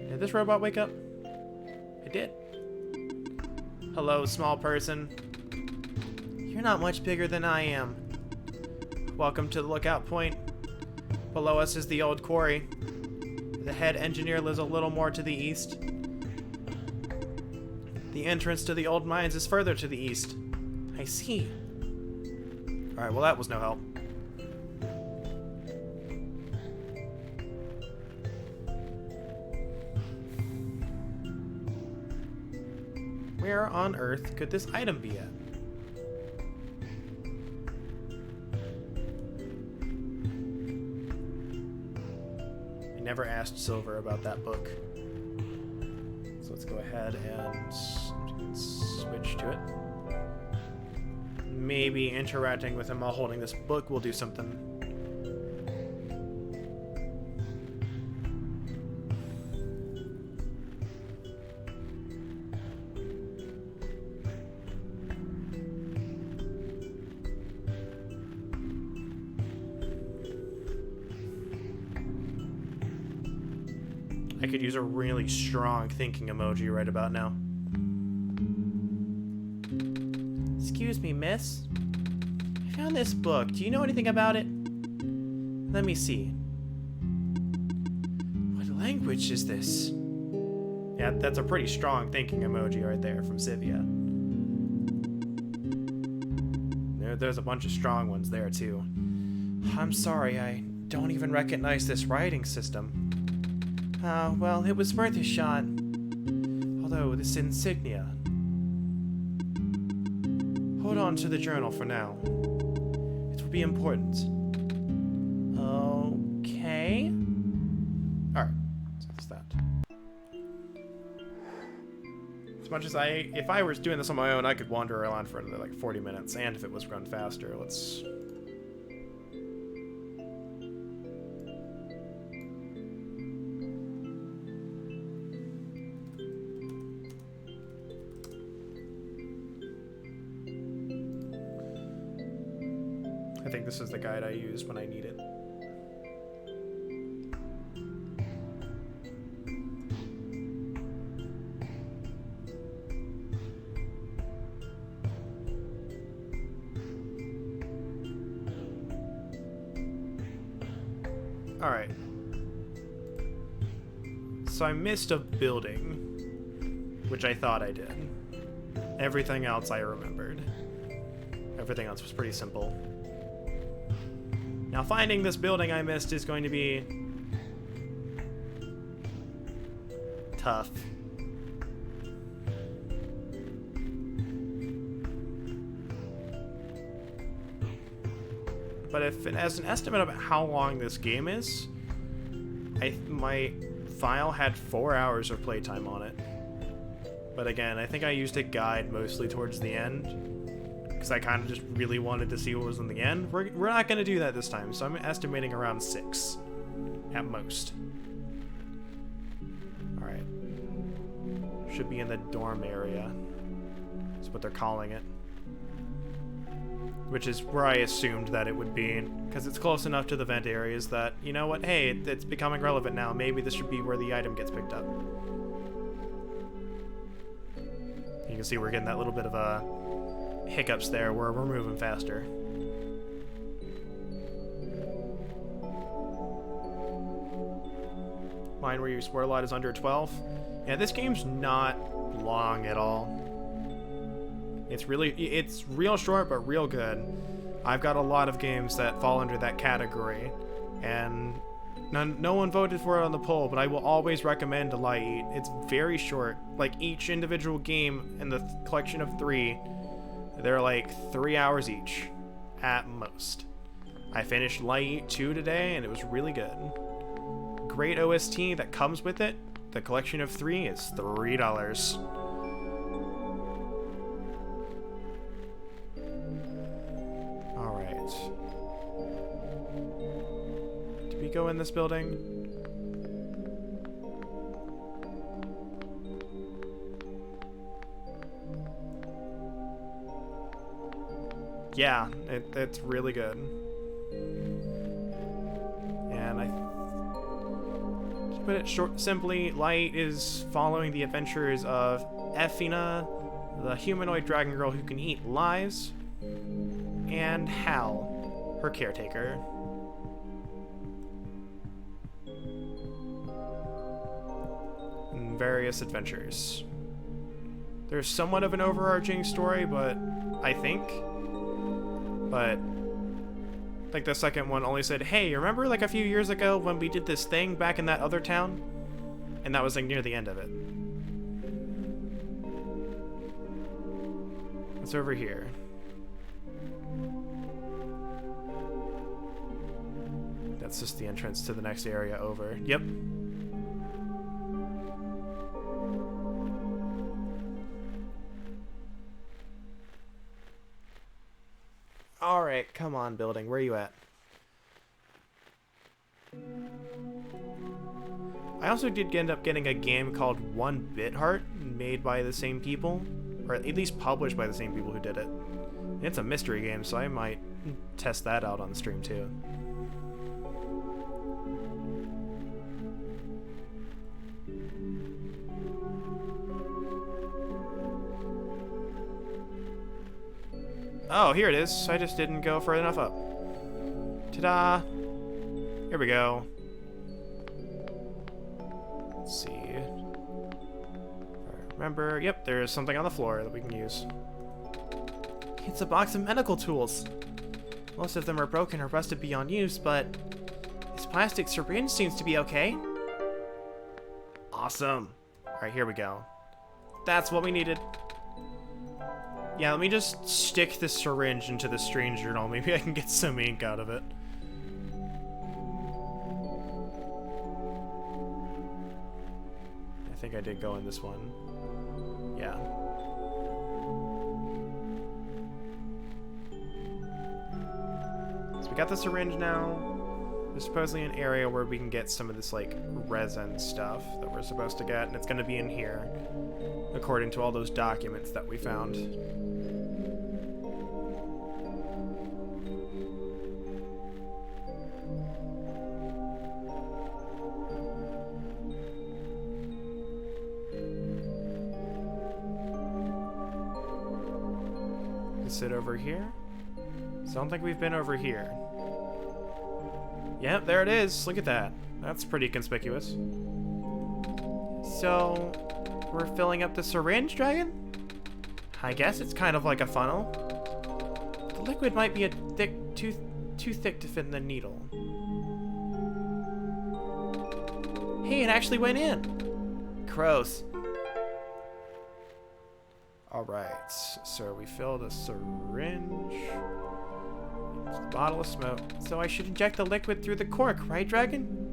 Did this robot wake up? It did. Hello, small person. You're not much bigger than I am. Welcome to the lookout point. Below us is the old quarry. The head engineer lives a little more to the east. The entrance to the old mines is further to the east. I see. Alright, well that was no help. Where on earth could this item be at? I never asked Silver about that book. So let's go ahead and switch to it. Maybe interacting with him while holding this book will do something. I could use a really strong thinking emoji right about now. Excuse me, miss. I found this book. Do you know anything about it? Let me see. What language is this? Yeah, that's a pretty strong thinking emoji right there from Sivia. There's a bunch of strong ones there, too. I'm sorry, I don't even recognize this writing system. Well, it was worth a shot. Although, this insignia. Hold on to the journal for now. It will be important. Okay. Alright, so that's that. As much as if I was doing this on my own, I could wander around for another like 40 minutes, and if it was run faster, let's... I think this is the guide I use when I need it. Alright. So I missed a building, which I thought I did. Everything else I remembered. Everything else was pretty simple. Now finding this building I missed is going to be tough. But if as an estimate of how long this game is, my file had 4 hours of playtime on it. But again, I think I used a guide mostly towards the end, because I kind of just really wanted to see what was in the end. We're not going to do that this time, so I'm estimating around 6 at most. Alright. Should be in the dorm area. That's what they're calling it. Which is where I assumed that it would be, because it's close enough to the vent areas that, you know what, hey, it's becoming relevant now. Maybe this should be where the item gets picked up. You can see we're getting that little bit of a hiccups there where we're moving faster. Mine where you swear a lot is under 12. Yeah, this game's not long at all. It's real short, but real good. I've got a lot of games that fall under that category, and no one voted for it on the poll, but I will always recommend Light Eat. It's very short. Like, each individual game in the collection of 3, they're like 3 hours each, at most. I finished Light Eat 2 today, and it was really good. Great OST that comes with it. The collection of 3 is $3. Did we go in this building? Yeah, it's really good. And to put it simply, Light is following the adventures of Effina, the humanoid dragon girl who can eat lies, and Hal, her caretaker. In various adventures. There's somewhat of an overarching story, but like the second one only said, hey, remember like a few years ago when we did this thing back in that other town? And that was like near the end of it. It's over here. That's just the entrance to the next area over. Yep. Alright, come on, building. Where are you at? I also did end up getting a game called 1-Bit Heart, made by the same people, or at least published by the same people who did it. It's a mystery game, so I might test that out on the stream too. Oh, here it is. I just didn't go far enough up. Ta-da! Here we go. Let's see. If I remember, yep, there's something on the floor that we can use. It's a box of medical tools. Most of them are broken or rusted beyond use, but this plastic syringe seems to be okay. Awesome. Alright, here we go. That's what we needed. Yeah, let me just stick this syringe into the strange journal. Maybe I can get some ink out of it. I think I did go in this one. Yeah. So we got the syringe now. There's supposedly an area where we can get some of this, like, resin stuff that we're supposed to get, and it's going to be in here, according to all those documents that we found. acid over here. So I don't think we've been over here. Yep, there it is. Look at that. That's pretty conspicuous. So, we're filling up the syringe, Dragon? I guess it's kind of like a funnel. The liquid might be too thick to fit in the needle. Hey, it actually went in. Gross. Alright, so we filled a syringe. It's a bottle of smoke. So I should inject the liquid through the cork, right, Dragon?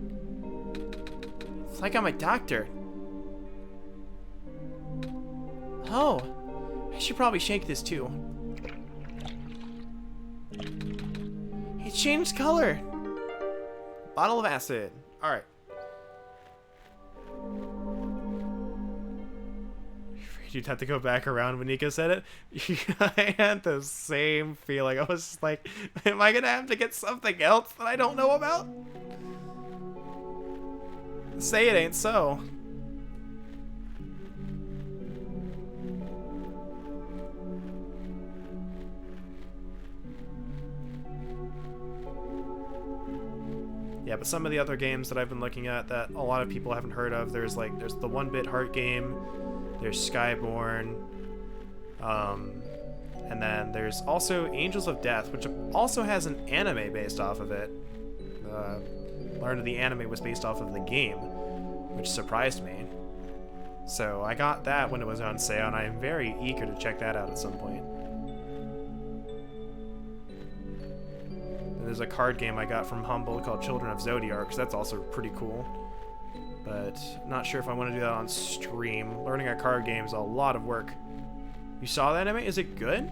It's like I'm a doctor. Oh, I should probably shake this too. It changed color. Bottle of acid. Alright. You'd have to go back around when Niko said it. I had the same feeling. I was just like, am I gonna have to get something else that I don't know about? Say it ain't so. Yeah, but some of the other games that I've been looking at that a lot of people haven't heard of, there's the 1-Bit Heart game, there's Skyborn, and then there's also Angels of Death, which also has an anime based off of it. Learned the anime was based off of the game, which surprised me. So I got that when it was on sale, and I am very eager to check that out at some point. There's a card game I got from Humble called Children of Zodiac, that's also pretty cool. But not sure if I want to do that on stream. Learning a card game is a lot of work. You saw the anime? Is it good?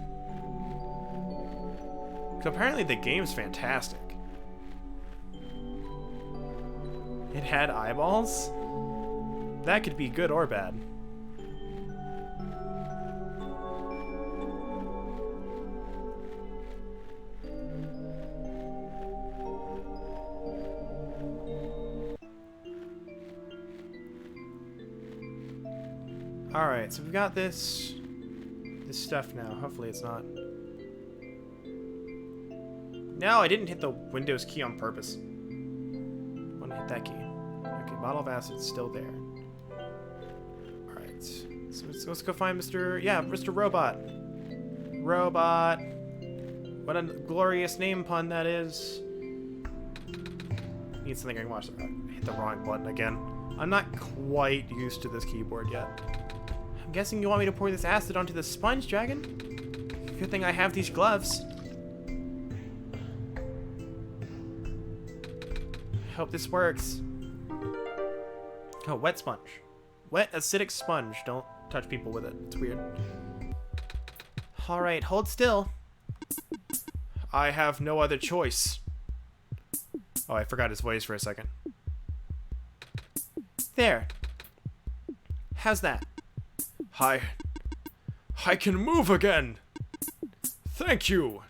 Because apparently the game's fantastic. It had eyeballs? That could be good or bad. Alright, so we've got this stuff now. Hopefully it's not... No, I didn't hit the Windows key on purpose. I want to hit that key. Okay, bottle of acid's still there. Alright, so let's go find Mr. Robot. Robot. What a glorious name pun that is. Need something I can watch. I hit the wrong button again. I'm not quite used to this keyboard yet. I'm guessing you want me to pour this acid onto the sponge, Dragon? Good thing I have these gloves. I hope this works. Oh, wet sponge. Wet acidic sponge. Don't touch people with it. It's weird. Alright, hold still. I have no other choice. Oh, I forgot his voice for a second. There. How's that? I can move again. Thank you.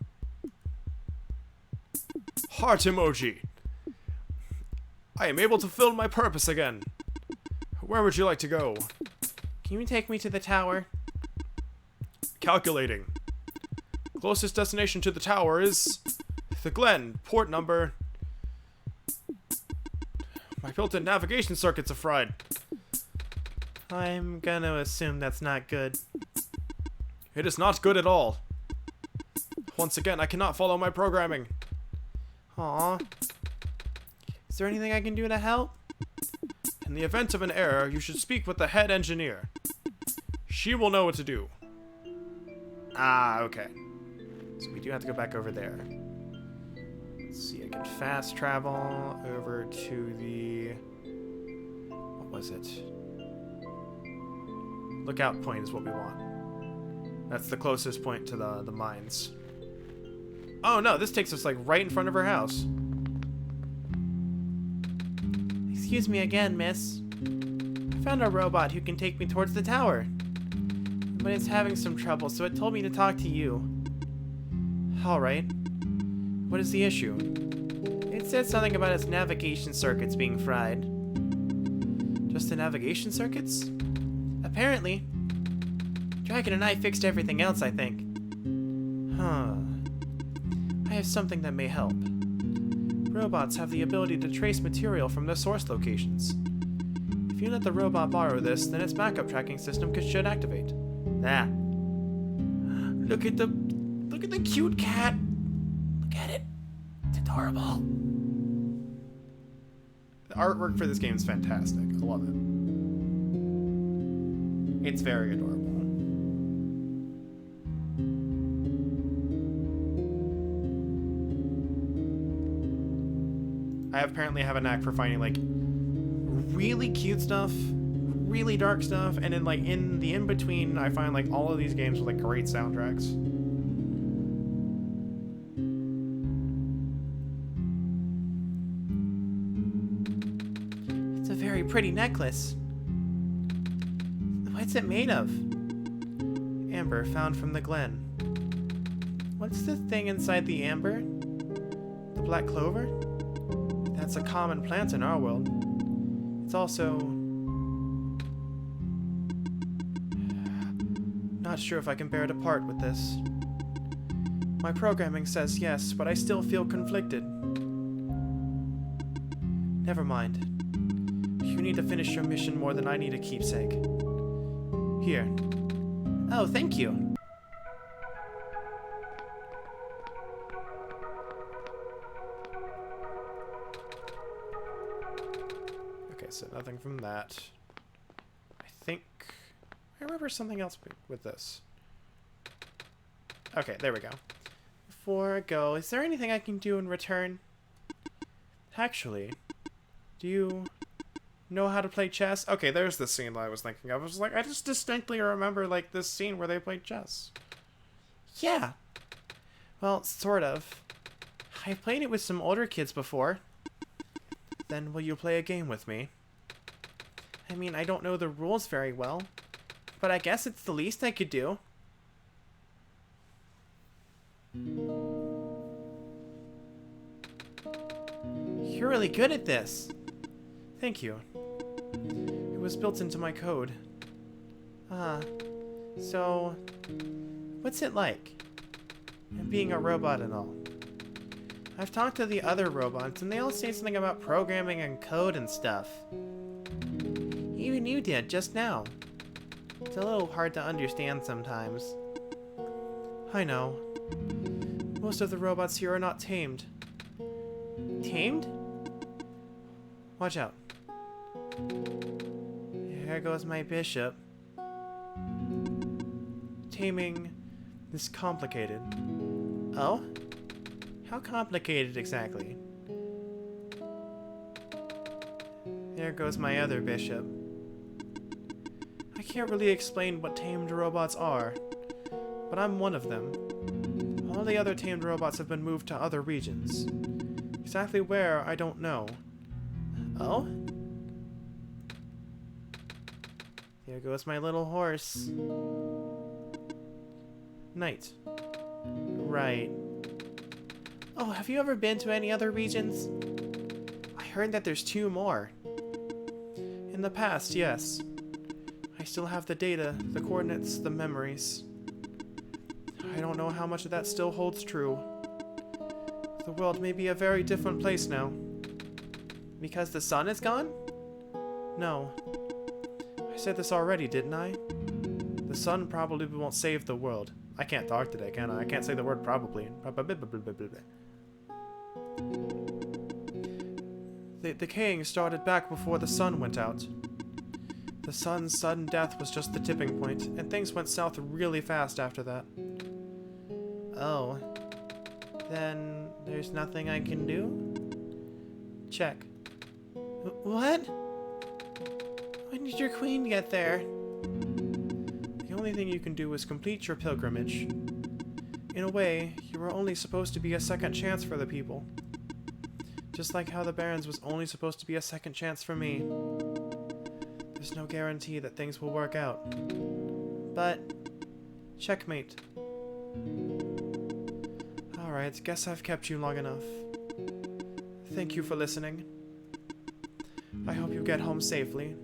Heart emoji. I am able to fulfill my purpose again. Where would you like to go? Can you take me to the tower? Calculating. Closest destination to the tower is the Glen, port number. My built-in navigation circuits are fried. I'm gonna assume that's not good. It is not good at all. Once again, I cannot follow my programming. Aww. Is there anything I can do to help? In the event of an error, you should speak with the head engineer. She will know what to do. Ah, okay. So we do have to go back over there. Let's see, I can fast travel over to the... What was it? Lookout point is what we want. That's the closest point to the mines. Oh no, this takes us like right in front of her house. Excuse me again, miss. I found a robot who can take me towards the tower. But it's having some trouble, so it told me to talk to you. Alright. What is the issue? It said something about its navigation circuits being fried. Just the navigation circuits? Apparently. Dragon and I fixed everything else, I think. have something that may help. Robots have the ability to trace material from their source locations. If you let the robot borrow this, then its backup tracking system should activate. Ah. Look at the cute cat. Look at it. It's adorable. The artwork for this game is fantastic. I love it. It's very adorable. I apparently have a knack for finding like really cute stuff, really dark stuff, and then like in the in-between I find like all of these games with like great soundtracks. It's a very pretty necklace. What's it made of? Amber found from the glen. What's the thing inside the amber? The black clover? That's a common plant in our world. It's also... not sure if I can bear to part with this. My programming says yes, but I still feel conflicted. Never mind. You need to finish your mission more than I need a keepsake. Here. Oh, thank you. Okay, so nothing from that. I think... I remember something else with this. Okay, there we go. Before I go, is there anything I can do in return? Actually, do you know how to play chess? Okay, there's the scene that I was thinking of. I was like, I just distinctly remember, like, this scene where they played chess. Yeah. Well, sort of. I've played it with some older kids before. Then will you play a game with me? I mean, I don't know the rules very well, but I guess it's the least I could do. You're really good at this. Thank you. It was built into my code. So, what's it like? Being a robot and all. I've talked to the other robots, and they all say something about programming and code and stuff. Even you did, just now. It's a little hard to understand sometimes. I know. Most of the robots here are not tamed. Tamed? Watch out. There goes my bishop. Taming is complicated. Oh? How complicated exactly? There goes my other bishop. I can't really explain what tamed robots are, but I'm one of them. All the other tamed robots have been moved to other regions. Exactly where, I don't know. Oh? There goes my little horse. Knight. Right. Oh, have you ever been to any other regions? I heard that there's 2 more. In the past, yes. I still have the data, the coordinates, the memories. I don't know how much of that still holds true. The world may be a very different place now. Because the sun is gone? No. I said this already, didn't I? The sun probably won't save the world. I can't talk today, can I? I can't say the word probably. The decaying started back before the sun went out. The sun's sudden death was just the tipping point, and things went south really fast after that. Oh. Then there's nothing I can do? Check. What? When did your queen get there? The only thing you can do is complete your pilgrimage. In a way, you were only supposed to be a second chance for the people. Just like how the Barons was only supposed to be a second chance for me. There's no guarantee that things will work out. But, checkmate. Alright, guess I've kept you long enough. Thank you for listening. I hope you get home safely.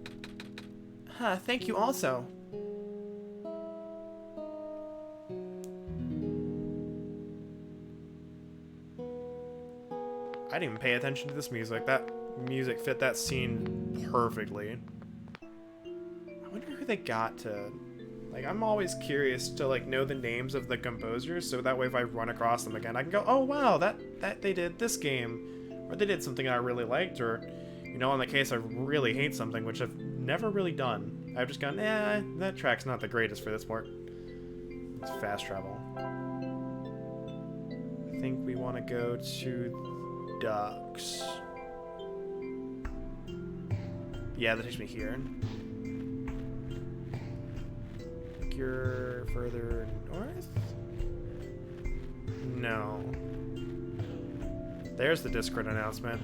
Thank you also. I didn't even pay attention to this music. That music fit that scene perfectly. I wonder who they got to... Like, I'm always curious to, like, know the names of the composers, so that way if I run across them again, I can go, oh, wow, that they did this game. Or they did something I really liked, or, you know, in the case I really hate something, which I've never really done. I've just gone, that track's not the greatest for this part. It's fast travel. I think we want to go to Ducks. Yeah, that takes me here. I think you're further north? No. There's the Discord announcement.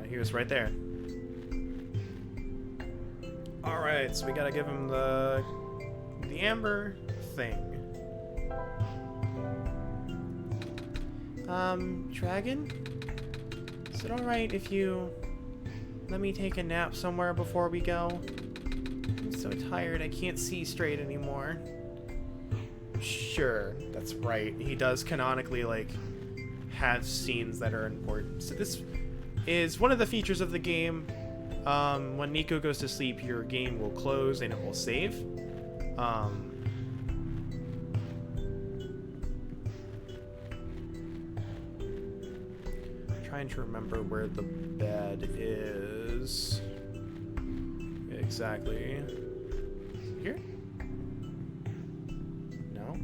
He was right there. Alright, so we gotta give him the amber thing. Dragon? Is it alright if you let me take a nap somewhere before we go? I'm so tired I can't see straight anymore. Sure, that's right. He does canonically, like, have scenes that are important. So this is one of the features of the game. When Niko goes to sleep, your game will close and it will save. Trying to remember where the bed is. Exactly. Here? No?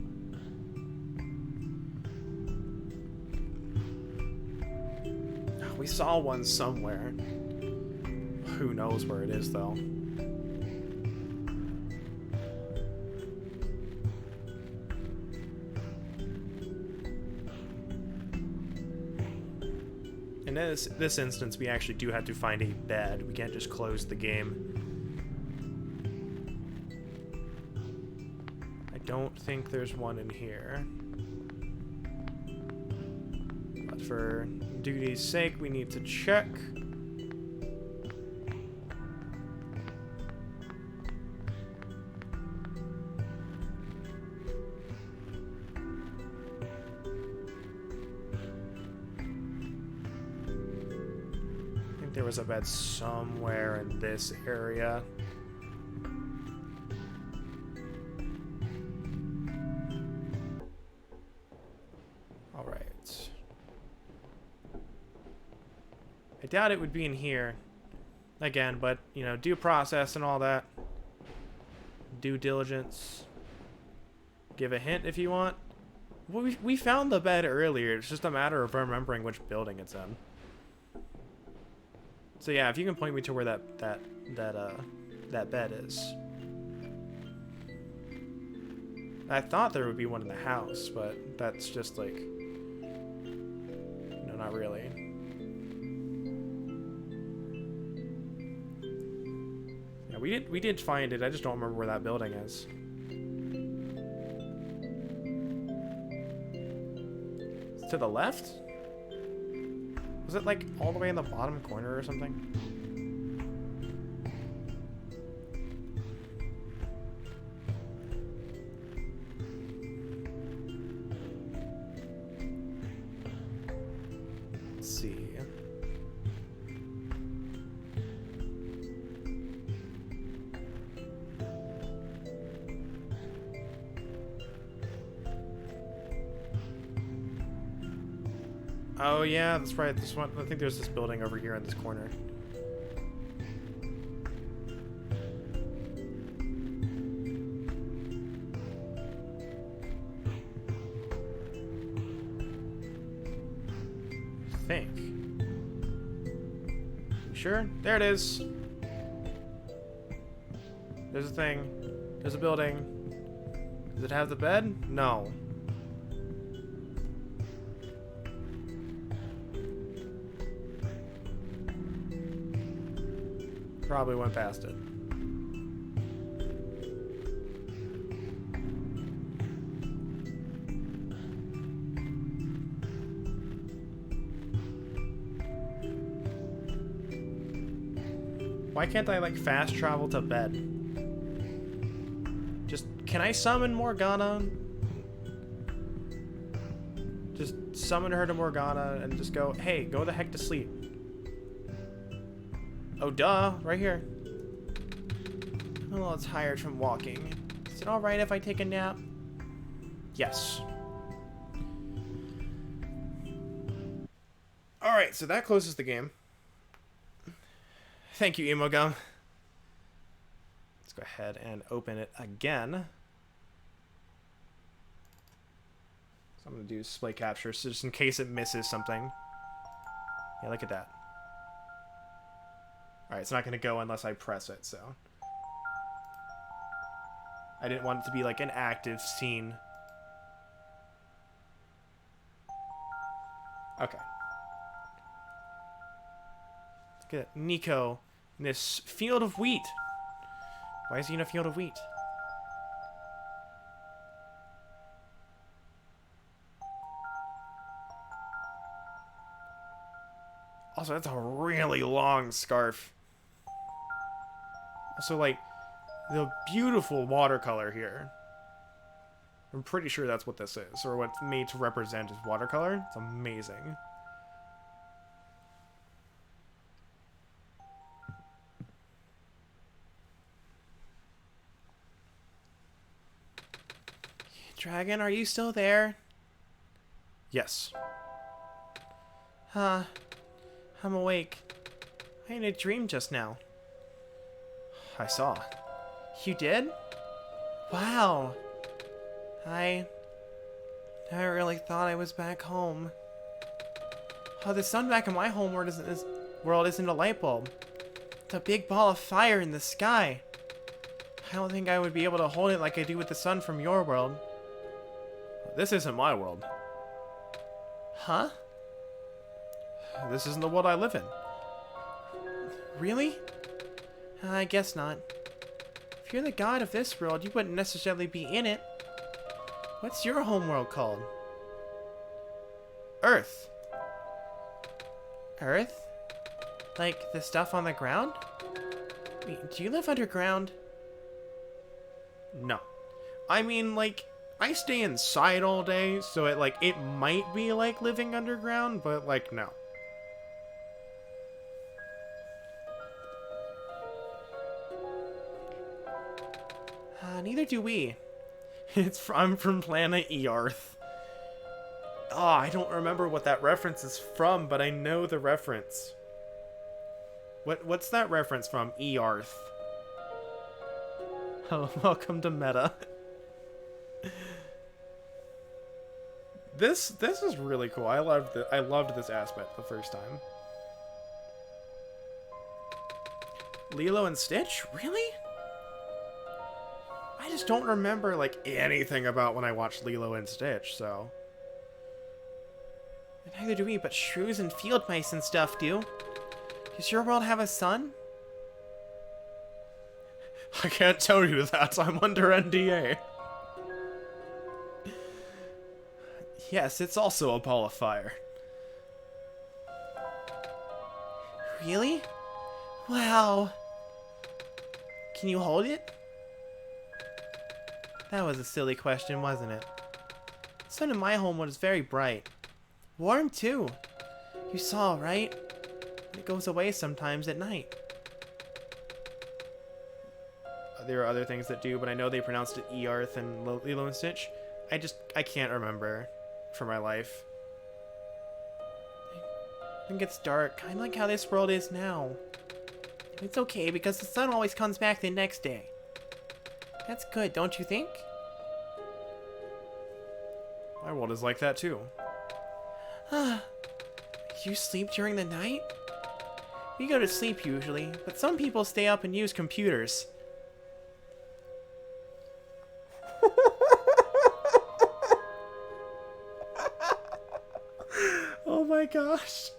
We saw one somewhere. Who knows where it is, though. In this instance, we actually do have to find a bed. We can't just close the game. I don't think there's one in here. But for duty's sake, we need to check. There was a bed somewhere in this area. All right. I doubt it would be in here again, but you know, due process and all that. Due diligence. Give a hint if you want. Well, we found the bed earlier. It's just a matter of remembering which building it's in. So yeah, if you can point me to where that bed is. I thought there would be one in the house, but that's just like, no, not really. Yeah, we did find it. I just don't remember where that building is. It's to the left? Was it like all the way in the bottom corner or something? Let's see. Oh yeah, that's right. This one. I think there's this building over here in this corner. I think. You sure? There it is. There's a thing. There's a building. Does it have the bed? No. Probably went past it. Why can't I, like, fast travel to bed? Just, can I summon Morgana? Just summon her to Morgana and just go, hey, go the heck to sleep. Oh, duh, right here. I'm a little tired from walking. Is it alright if I take a nap? Yes. Alright, so that closes the game. Thank you, Emo Gum. Let's go ahead and open it again. So I'm going to do display capture, so just in case it misses something. Yeah, look at that. Alright, it's not going to go unless I press it, so. I didn't want it to be like an active scene. Okay. Look at Niko in this field of wheat. Why is he in a field of wheat? Also, that's a really long scarf. Also, like, the beautiful watercolor here. I'm pretty sure that's what this is, or what's made to represent is watercolor. It's amazing. Dragon, are you still there? Yes. I'm awake. I had a dream just now. I saw. You did? Wow. I never really thought I was back home. Oh, the sun back in my home world isn't a light bulb. It's a big ball of fire in the sky. I don't think I would be able to hold it like I do with the sun from your world. This isn't my world. Huh? This isn't the world I live in. Really? I guess not. If you're the god of this world, you wouldn't necessarily be in it. What's your homeworld called? Earth. Earth? Like the stuff on the ground? Wait, do you live underground? No. I mean, like, I stay inside all day, so it might be like living underground, but like, no. Neither do we. I'm from planet Earth. Oh, I don't remember what that reference is from, but I know the reference. What's that reference from? Earth. Oh, welcome to meta. This is really cool. I loved this aspect the first time. Lilo and Stitch? Really? I just don't remember, like, anything about when I watched Lilo and Stitch, so. Neither do we, but shrews and field mice and stuff do. Does your world have a sun? I can't tell you that. I'm under NDA. Yes, it's also a ball of fire. Really? Wow. Can you hold it? That was a silly question, wasn't it? The sun in my home was very bright. Warm, too. You saw, right? It goes away sometimes at night. There are other things that do, but I know they pronounced it Earth and Lilo and Stitch. I can't remember for my life. I think it's dark, kind of like how this world is now. It's okay, because the sun always comes back the next day. That's good, don't you think? My world is like that, too. You sleep during the night? We go to sleep usually, but some people stay up and use computers. Oh my gosh.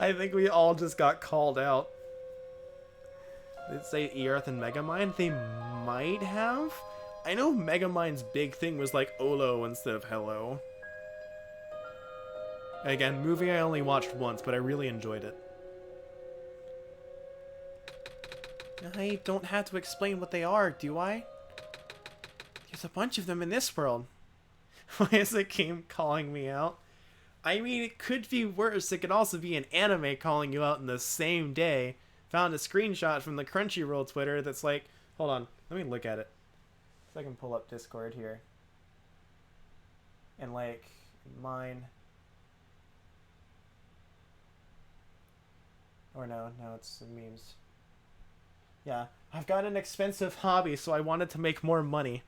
I think we all just got called out. Did it say Earth and Megamind? They might have. I know Megamind's big thing was like Olo instead of Hello. Again, movie I only watched once, but I really enjoyed it. I don't have to explain what they are, do I? There's a bunch of them in this world. Why is the game calling me out? I mean, it could be worse. It could also be an anime calling you out in the same day. Found a screenshot from the Crunchyroll Twitter that's like, hold on, let me look at it. So I can pull up Discord here. And like, mine. Or no, it's the memes. Yeah, I've got an expensive hobby, so I wanted to make more money.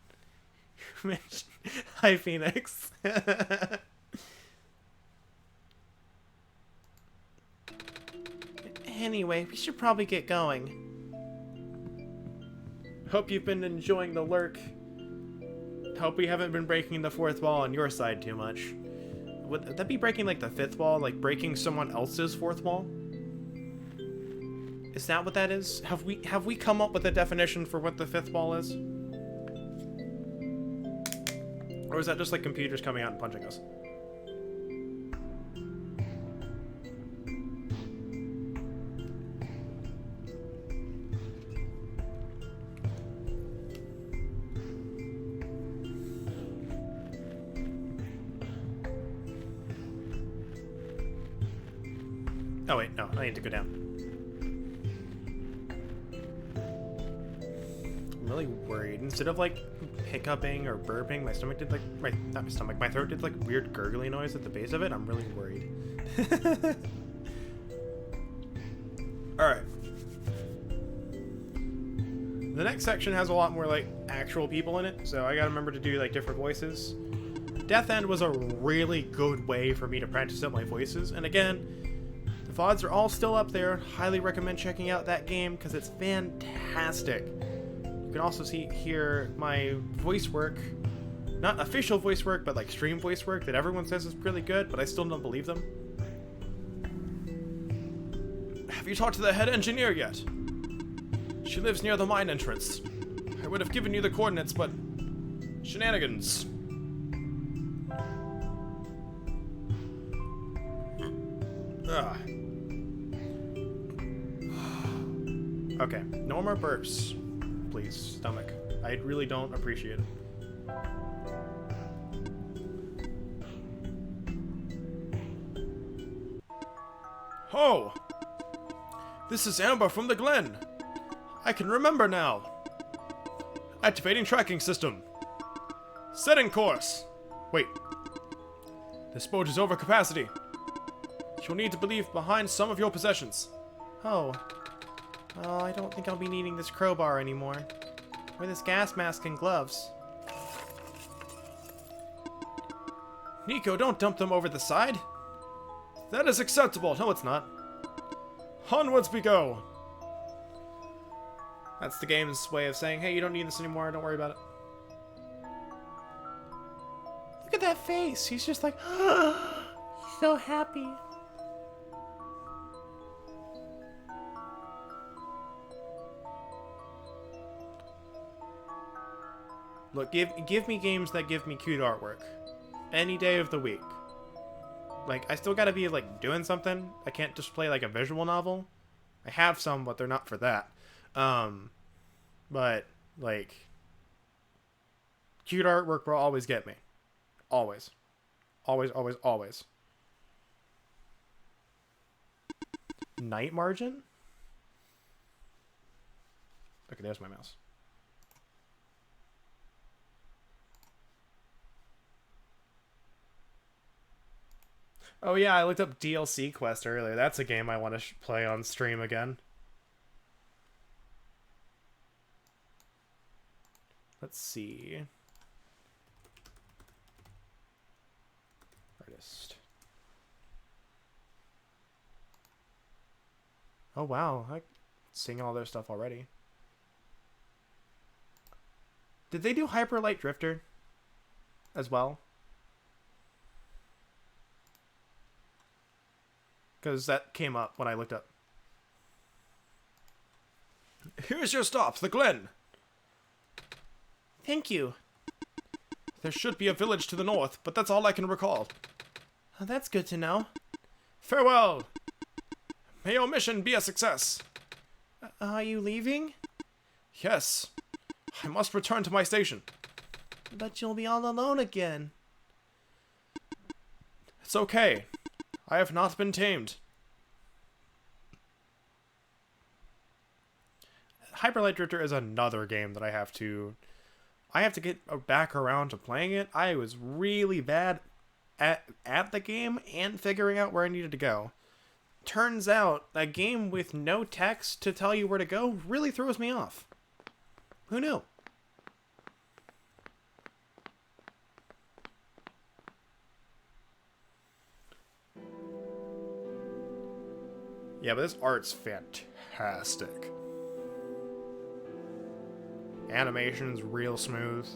Hi, Phoenix. Anyway, we should probably get going. Hope you've been enjoying the lurk. Hope we haven't been breaking the fourth wall on your side too much. Would that be breaking like the fifth wall? Like breaking someone else's fourth wall? Is that what that is? Have we come up with a definition for what the fifth wall is? Or is that just like computers coming out and punching us? Oh wait, no, I need to go down. I'm really worried. Instead of like hiccuping or burping, my stomach did like my throat did like weird gurgly noise at the base of it. I'm really worried. Alright. The next section has a lot more like actual people in it, so I gotta remember to do like different voices. Death End was a really good way for me to practice out my voices, and again, the VODs are all still up there. Highly recommend checking out that game because it's fantastic. You can also hear my voice work, not official voice work, but like stream voice work that everyone says is really good, but I still don't believe them. Have you talked to the head engineer yet? She lives near the mine entrance. I would have given you the coordinates, but shenanigans. Ugh. Okay, no more burps. Please, stomach. I really don't appreciate it. Ho! This is Amber from the Glen. I can remember now. Activating tracking system. Setting course. Wait. This boat is over capacity. You'll need to leave behind some of your possessions. Oh. Well, I don't think I'll be needing this crowbar anymore. Or this gas mask and gloves. Niko, don't dump them over the side. That is acceptable. No, it's not. Onwards we go. That's the game's way of saying, hey, you don't need this anymore. Don't worry about it. Look at that face. He's just like, he's so happy. Look, give me games that give me cute artwork. Any day of the week. Like, I still gotta be, like, doing something. I can't just play, like, a visual novel. I have some, but they're not for that. But, like, cute artwork will always get me. Always. Always, always, always. Night margin? Okay, there's my mouse. Oh yeah, I looked up DLC Quest earlier. That's a game I want to play on stream again. Let's see. Artist. Oh wow, I'm seeing all their stuff already. Did they do Hyper Light Drifter as well? Because that came up when I looked up. Here's your stop, the Glen. Thank you. There should be a village to the north, but that's all I can recall. Oh, that's good to know. Farewell. May your mission be a success. Are you leaving? Yes. I must return to my station. But you'll be all alone again. It's okay. I have not been tamed. Hyperlight Drifter is another game that I have to get back around to playing it. I was really bad at the game and figuring out where I needed to go. Turns out, a game with no text to tell you where to go really throws me off. Who knew? Yeah, but this art's fantastic. Animation's real smooth.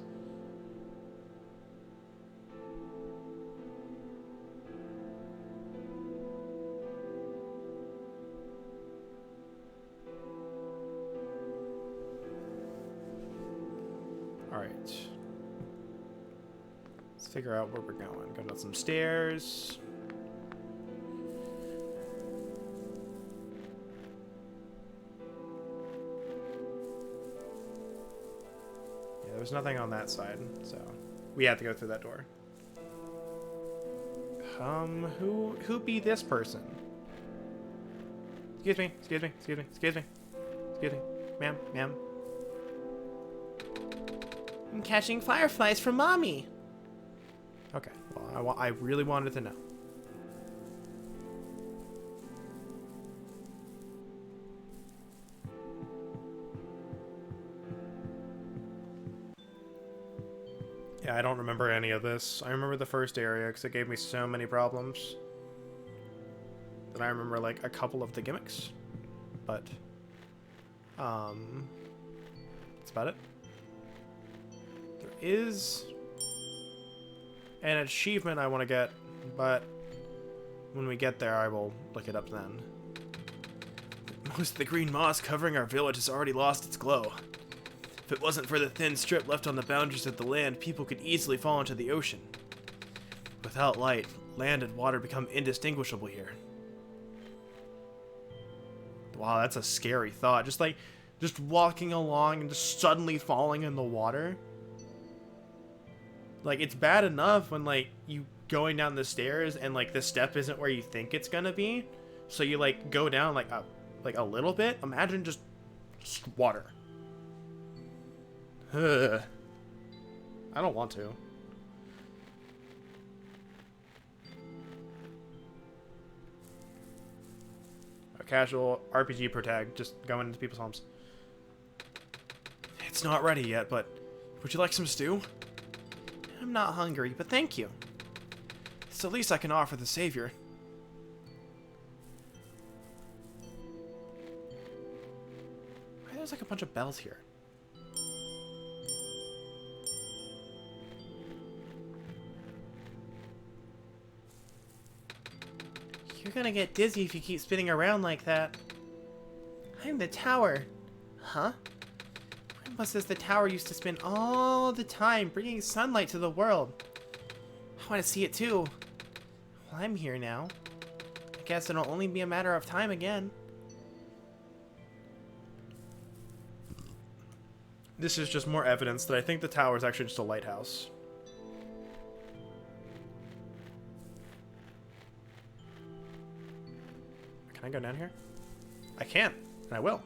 Alright. Let's figure out where we're going. Go down some stairs. There's nothing on that side, so we have to go through that door. Who be this person? Excuse me, excuse me, excuse me, excuse me, excuse me, ma'am, ma'am. I'm catching fireflies from mommy. Okay, well, I really wanted to know. Yeah, I don't remember any of this. I remember the first area because it gave me so many problems. Then I remember like a couple of the gimmicks, but that's about it. There is an achievement I want to get, but when we get there, I will look it up then. Most of the green moss covering our village has already lost its glow. If it wasn't for the thin strip left on the boundaries of the land, people could easily fall into the ocean. Without light, land and water become indistinguishable here. Wow, that's a scary thought. Just walking along and just suddenly falling in the water. Like, it's bad enough when, like, you going down the stairs and, like, the step isn't where you think it's gonna be. So you, like, go down, like a little bit. Imagine just water. Ugh. I don't want to. A casual RPG protag, just going into people's homes. It's not ready yet, but would you like some stew? I'm not hungry, but thank you. It's the least I can offer the savior. There's like a bunch of bells here. You're gonna get dizzy if you keep spinning around like that. I'm the tower. Huh? Grandpa says the tower used to spin all the time, bringing sunlight to the world. I want to see it too. Well, I'm here now. I guess it'll only be a matter of time again. This is just more evidence that I think the tower is actually just a lighthouse. Can I go down here? I can, and I will.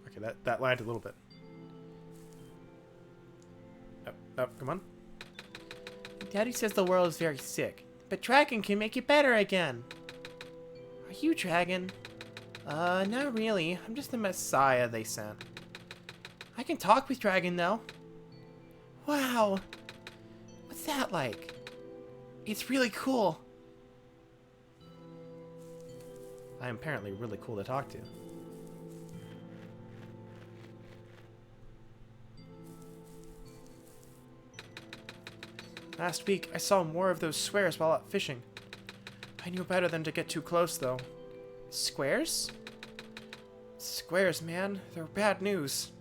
Okay, that lied a little bit. Oh, come on. Daddy says the world is very sick, but Dragon can make it better again. Are you Dragon? Not really. I'm just the Messiah they sent. I can talk with Dragon, though. Wow. What's that like? It's really cool. I am apparently really cool to talk to. Last week, I saw more of those squares while out fishing. I knew better than to get too close, though. Squares? Squares, man. They're bad news.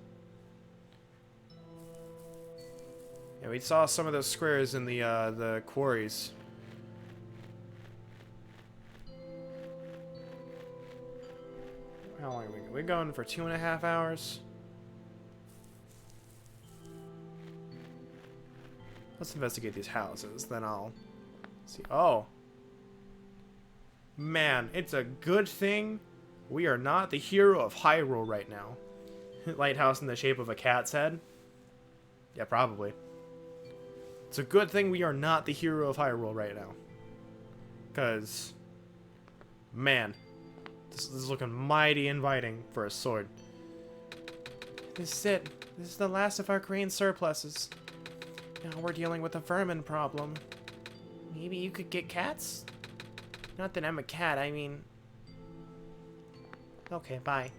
Yeah, we saw some of those squares in the quarries. How long are we? We're going for 2.5 hours. Let's investigate these houses, then I'll see. Oh. Man, it's a good thing we are not the hero of Hyrule right now. Lighthouse in the shape of a cat's head? Yeah, probably. It's a good thing we are not the hero of Hyrule right now. Because, man, this is looking mighty inviting for a sword. This is it. This is the last of our grain surpluses. Now we're dealing with a vermin problem. Maybe you could get cats? Not that I'm a cat, I mean... Okay, bye.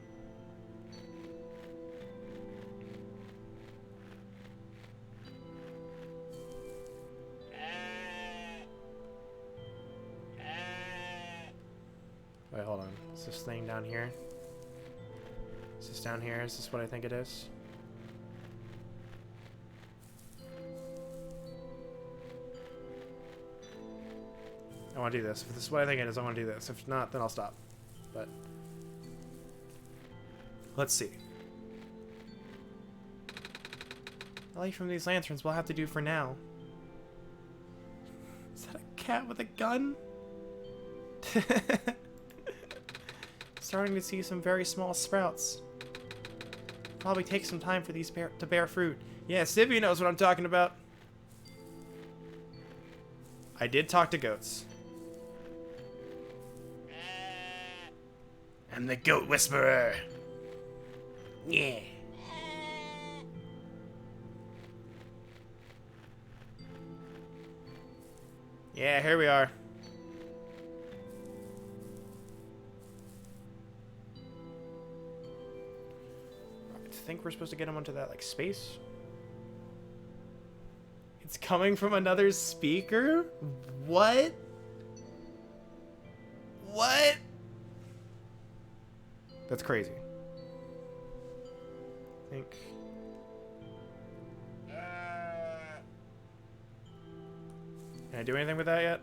Wait, hold on. Is this thing down here? Is this down here? Is this what I think it is? I want to do this. If this is what I think it is, I want to do this. If not, then I'll stop. But let's see. The light from these lanterns will have to do for now. Is that a cat with a gun? Starting to see some very small sprouts. Probably take some time for these to bear fruit. Yeah, Sivy knows what I'm talking about. I did talk to goats. I'm the goat whisperer. Yeah. Yeah, here we are. I think we're supposed to get him onto that, like, space. It's coming from another speaker? What? What? That's crazy. I think... Can I do anything with that yet?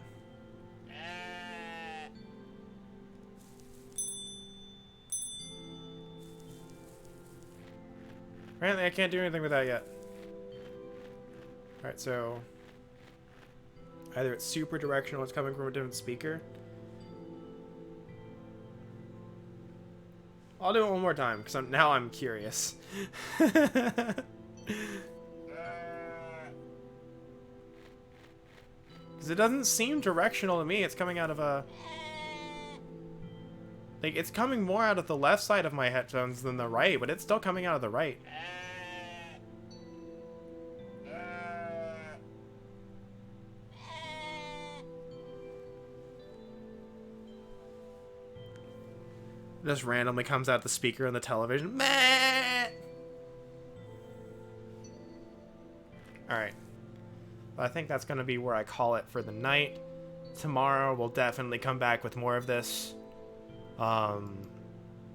Apparently I can't do anything with that yet. Alright, so... either it's super directional, it's coming from a different speaker. I'll do it one more time, because now I'm curious. Because it doesn't seem directional to me. It's coming out of a... like, it's coming more out of the left side of my headphones than the right, but it's still coming out of the right. Just randomly comes out the speaker on the television. Meh! Alright. Well, I think that's going to be where I call it for the night. Tomorrow we'll definitely come back with more of this.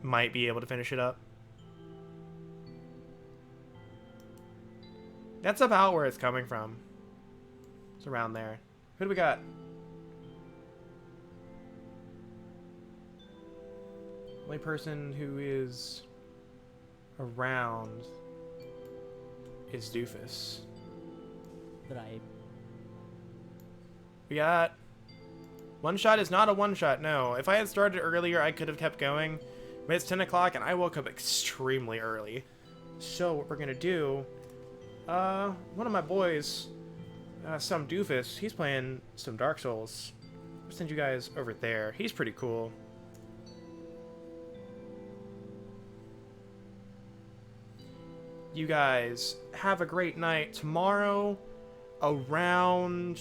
Might be able to finish it up. That's about where it's coming from. It's around there. Who do we got? Only person who is around is Doofus. Right. We got... OneShot is not a one-shot, no. If I had started earlier, I could have kept going. But it's 10 o'clock, and I woke up extremely early. So what we're going to do... one of my boys, some Doofus, he's playing some Dark Souls. I'll send you guys over there. He's pretty cool. You guys have a great night. Tomorrow, around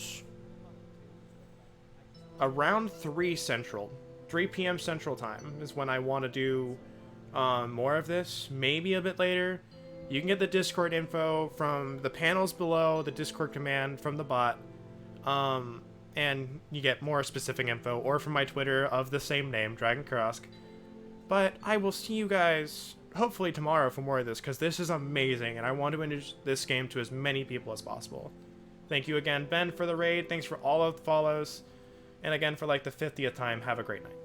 3 Central, 3 p.m. Central Time is when I want to do more of this. Maybe a bit later. You can get the Discord info from the panels below, the Discord command from the bot, and you get more specific info, or from my Twitter of the same name, Dragon Krosk. But I will see you guys hopefully tomorrow for more of this, because this is amazing, and I want to introduce this game to as many people as possible. Thank you again, Ben, for the raid. Thanks for all of the follows. And again, for like the 50th time, have a great night.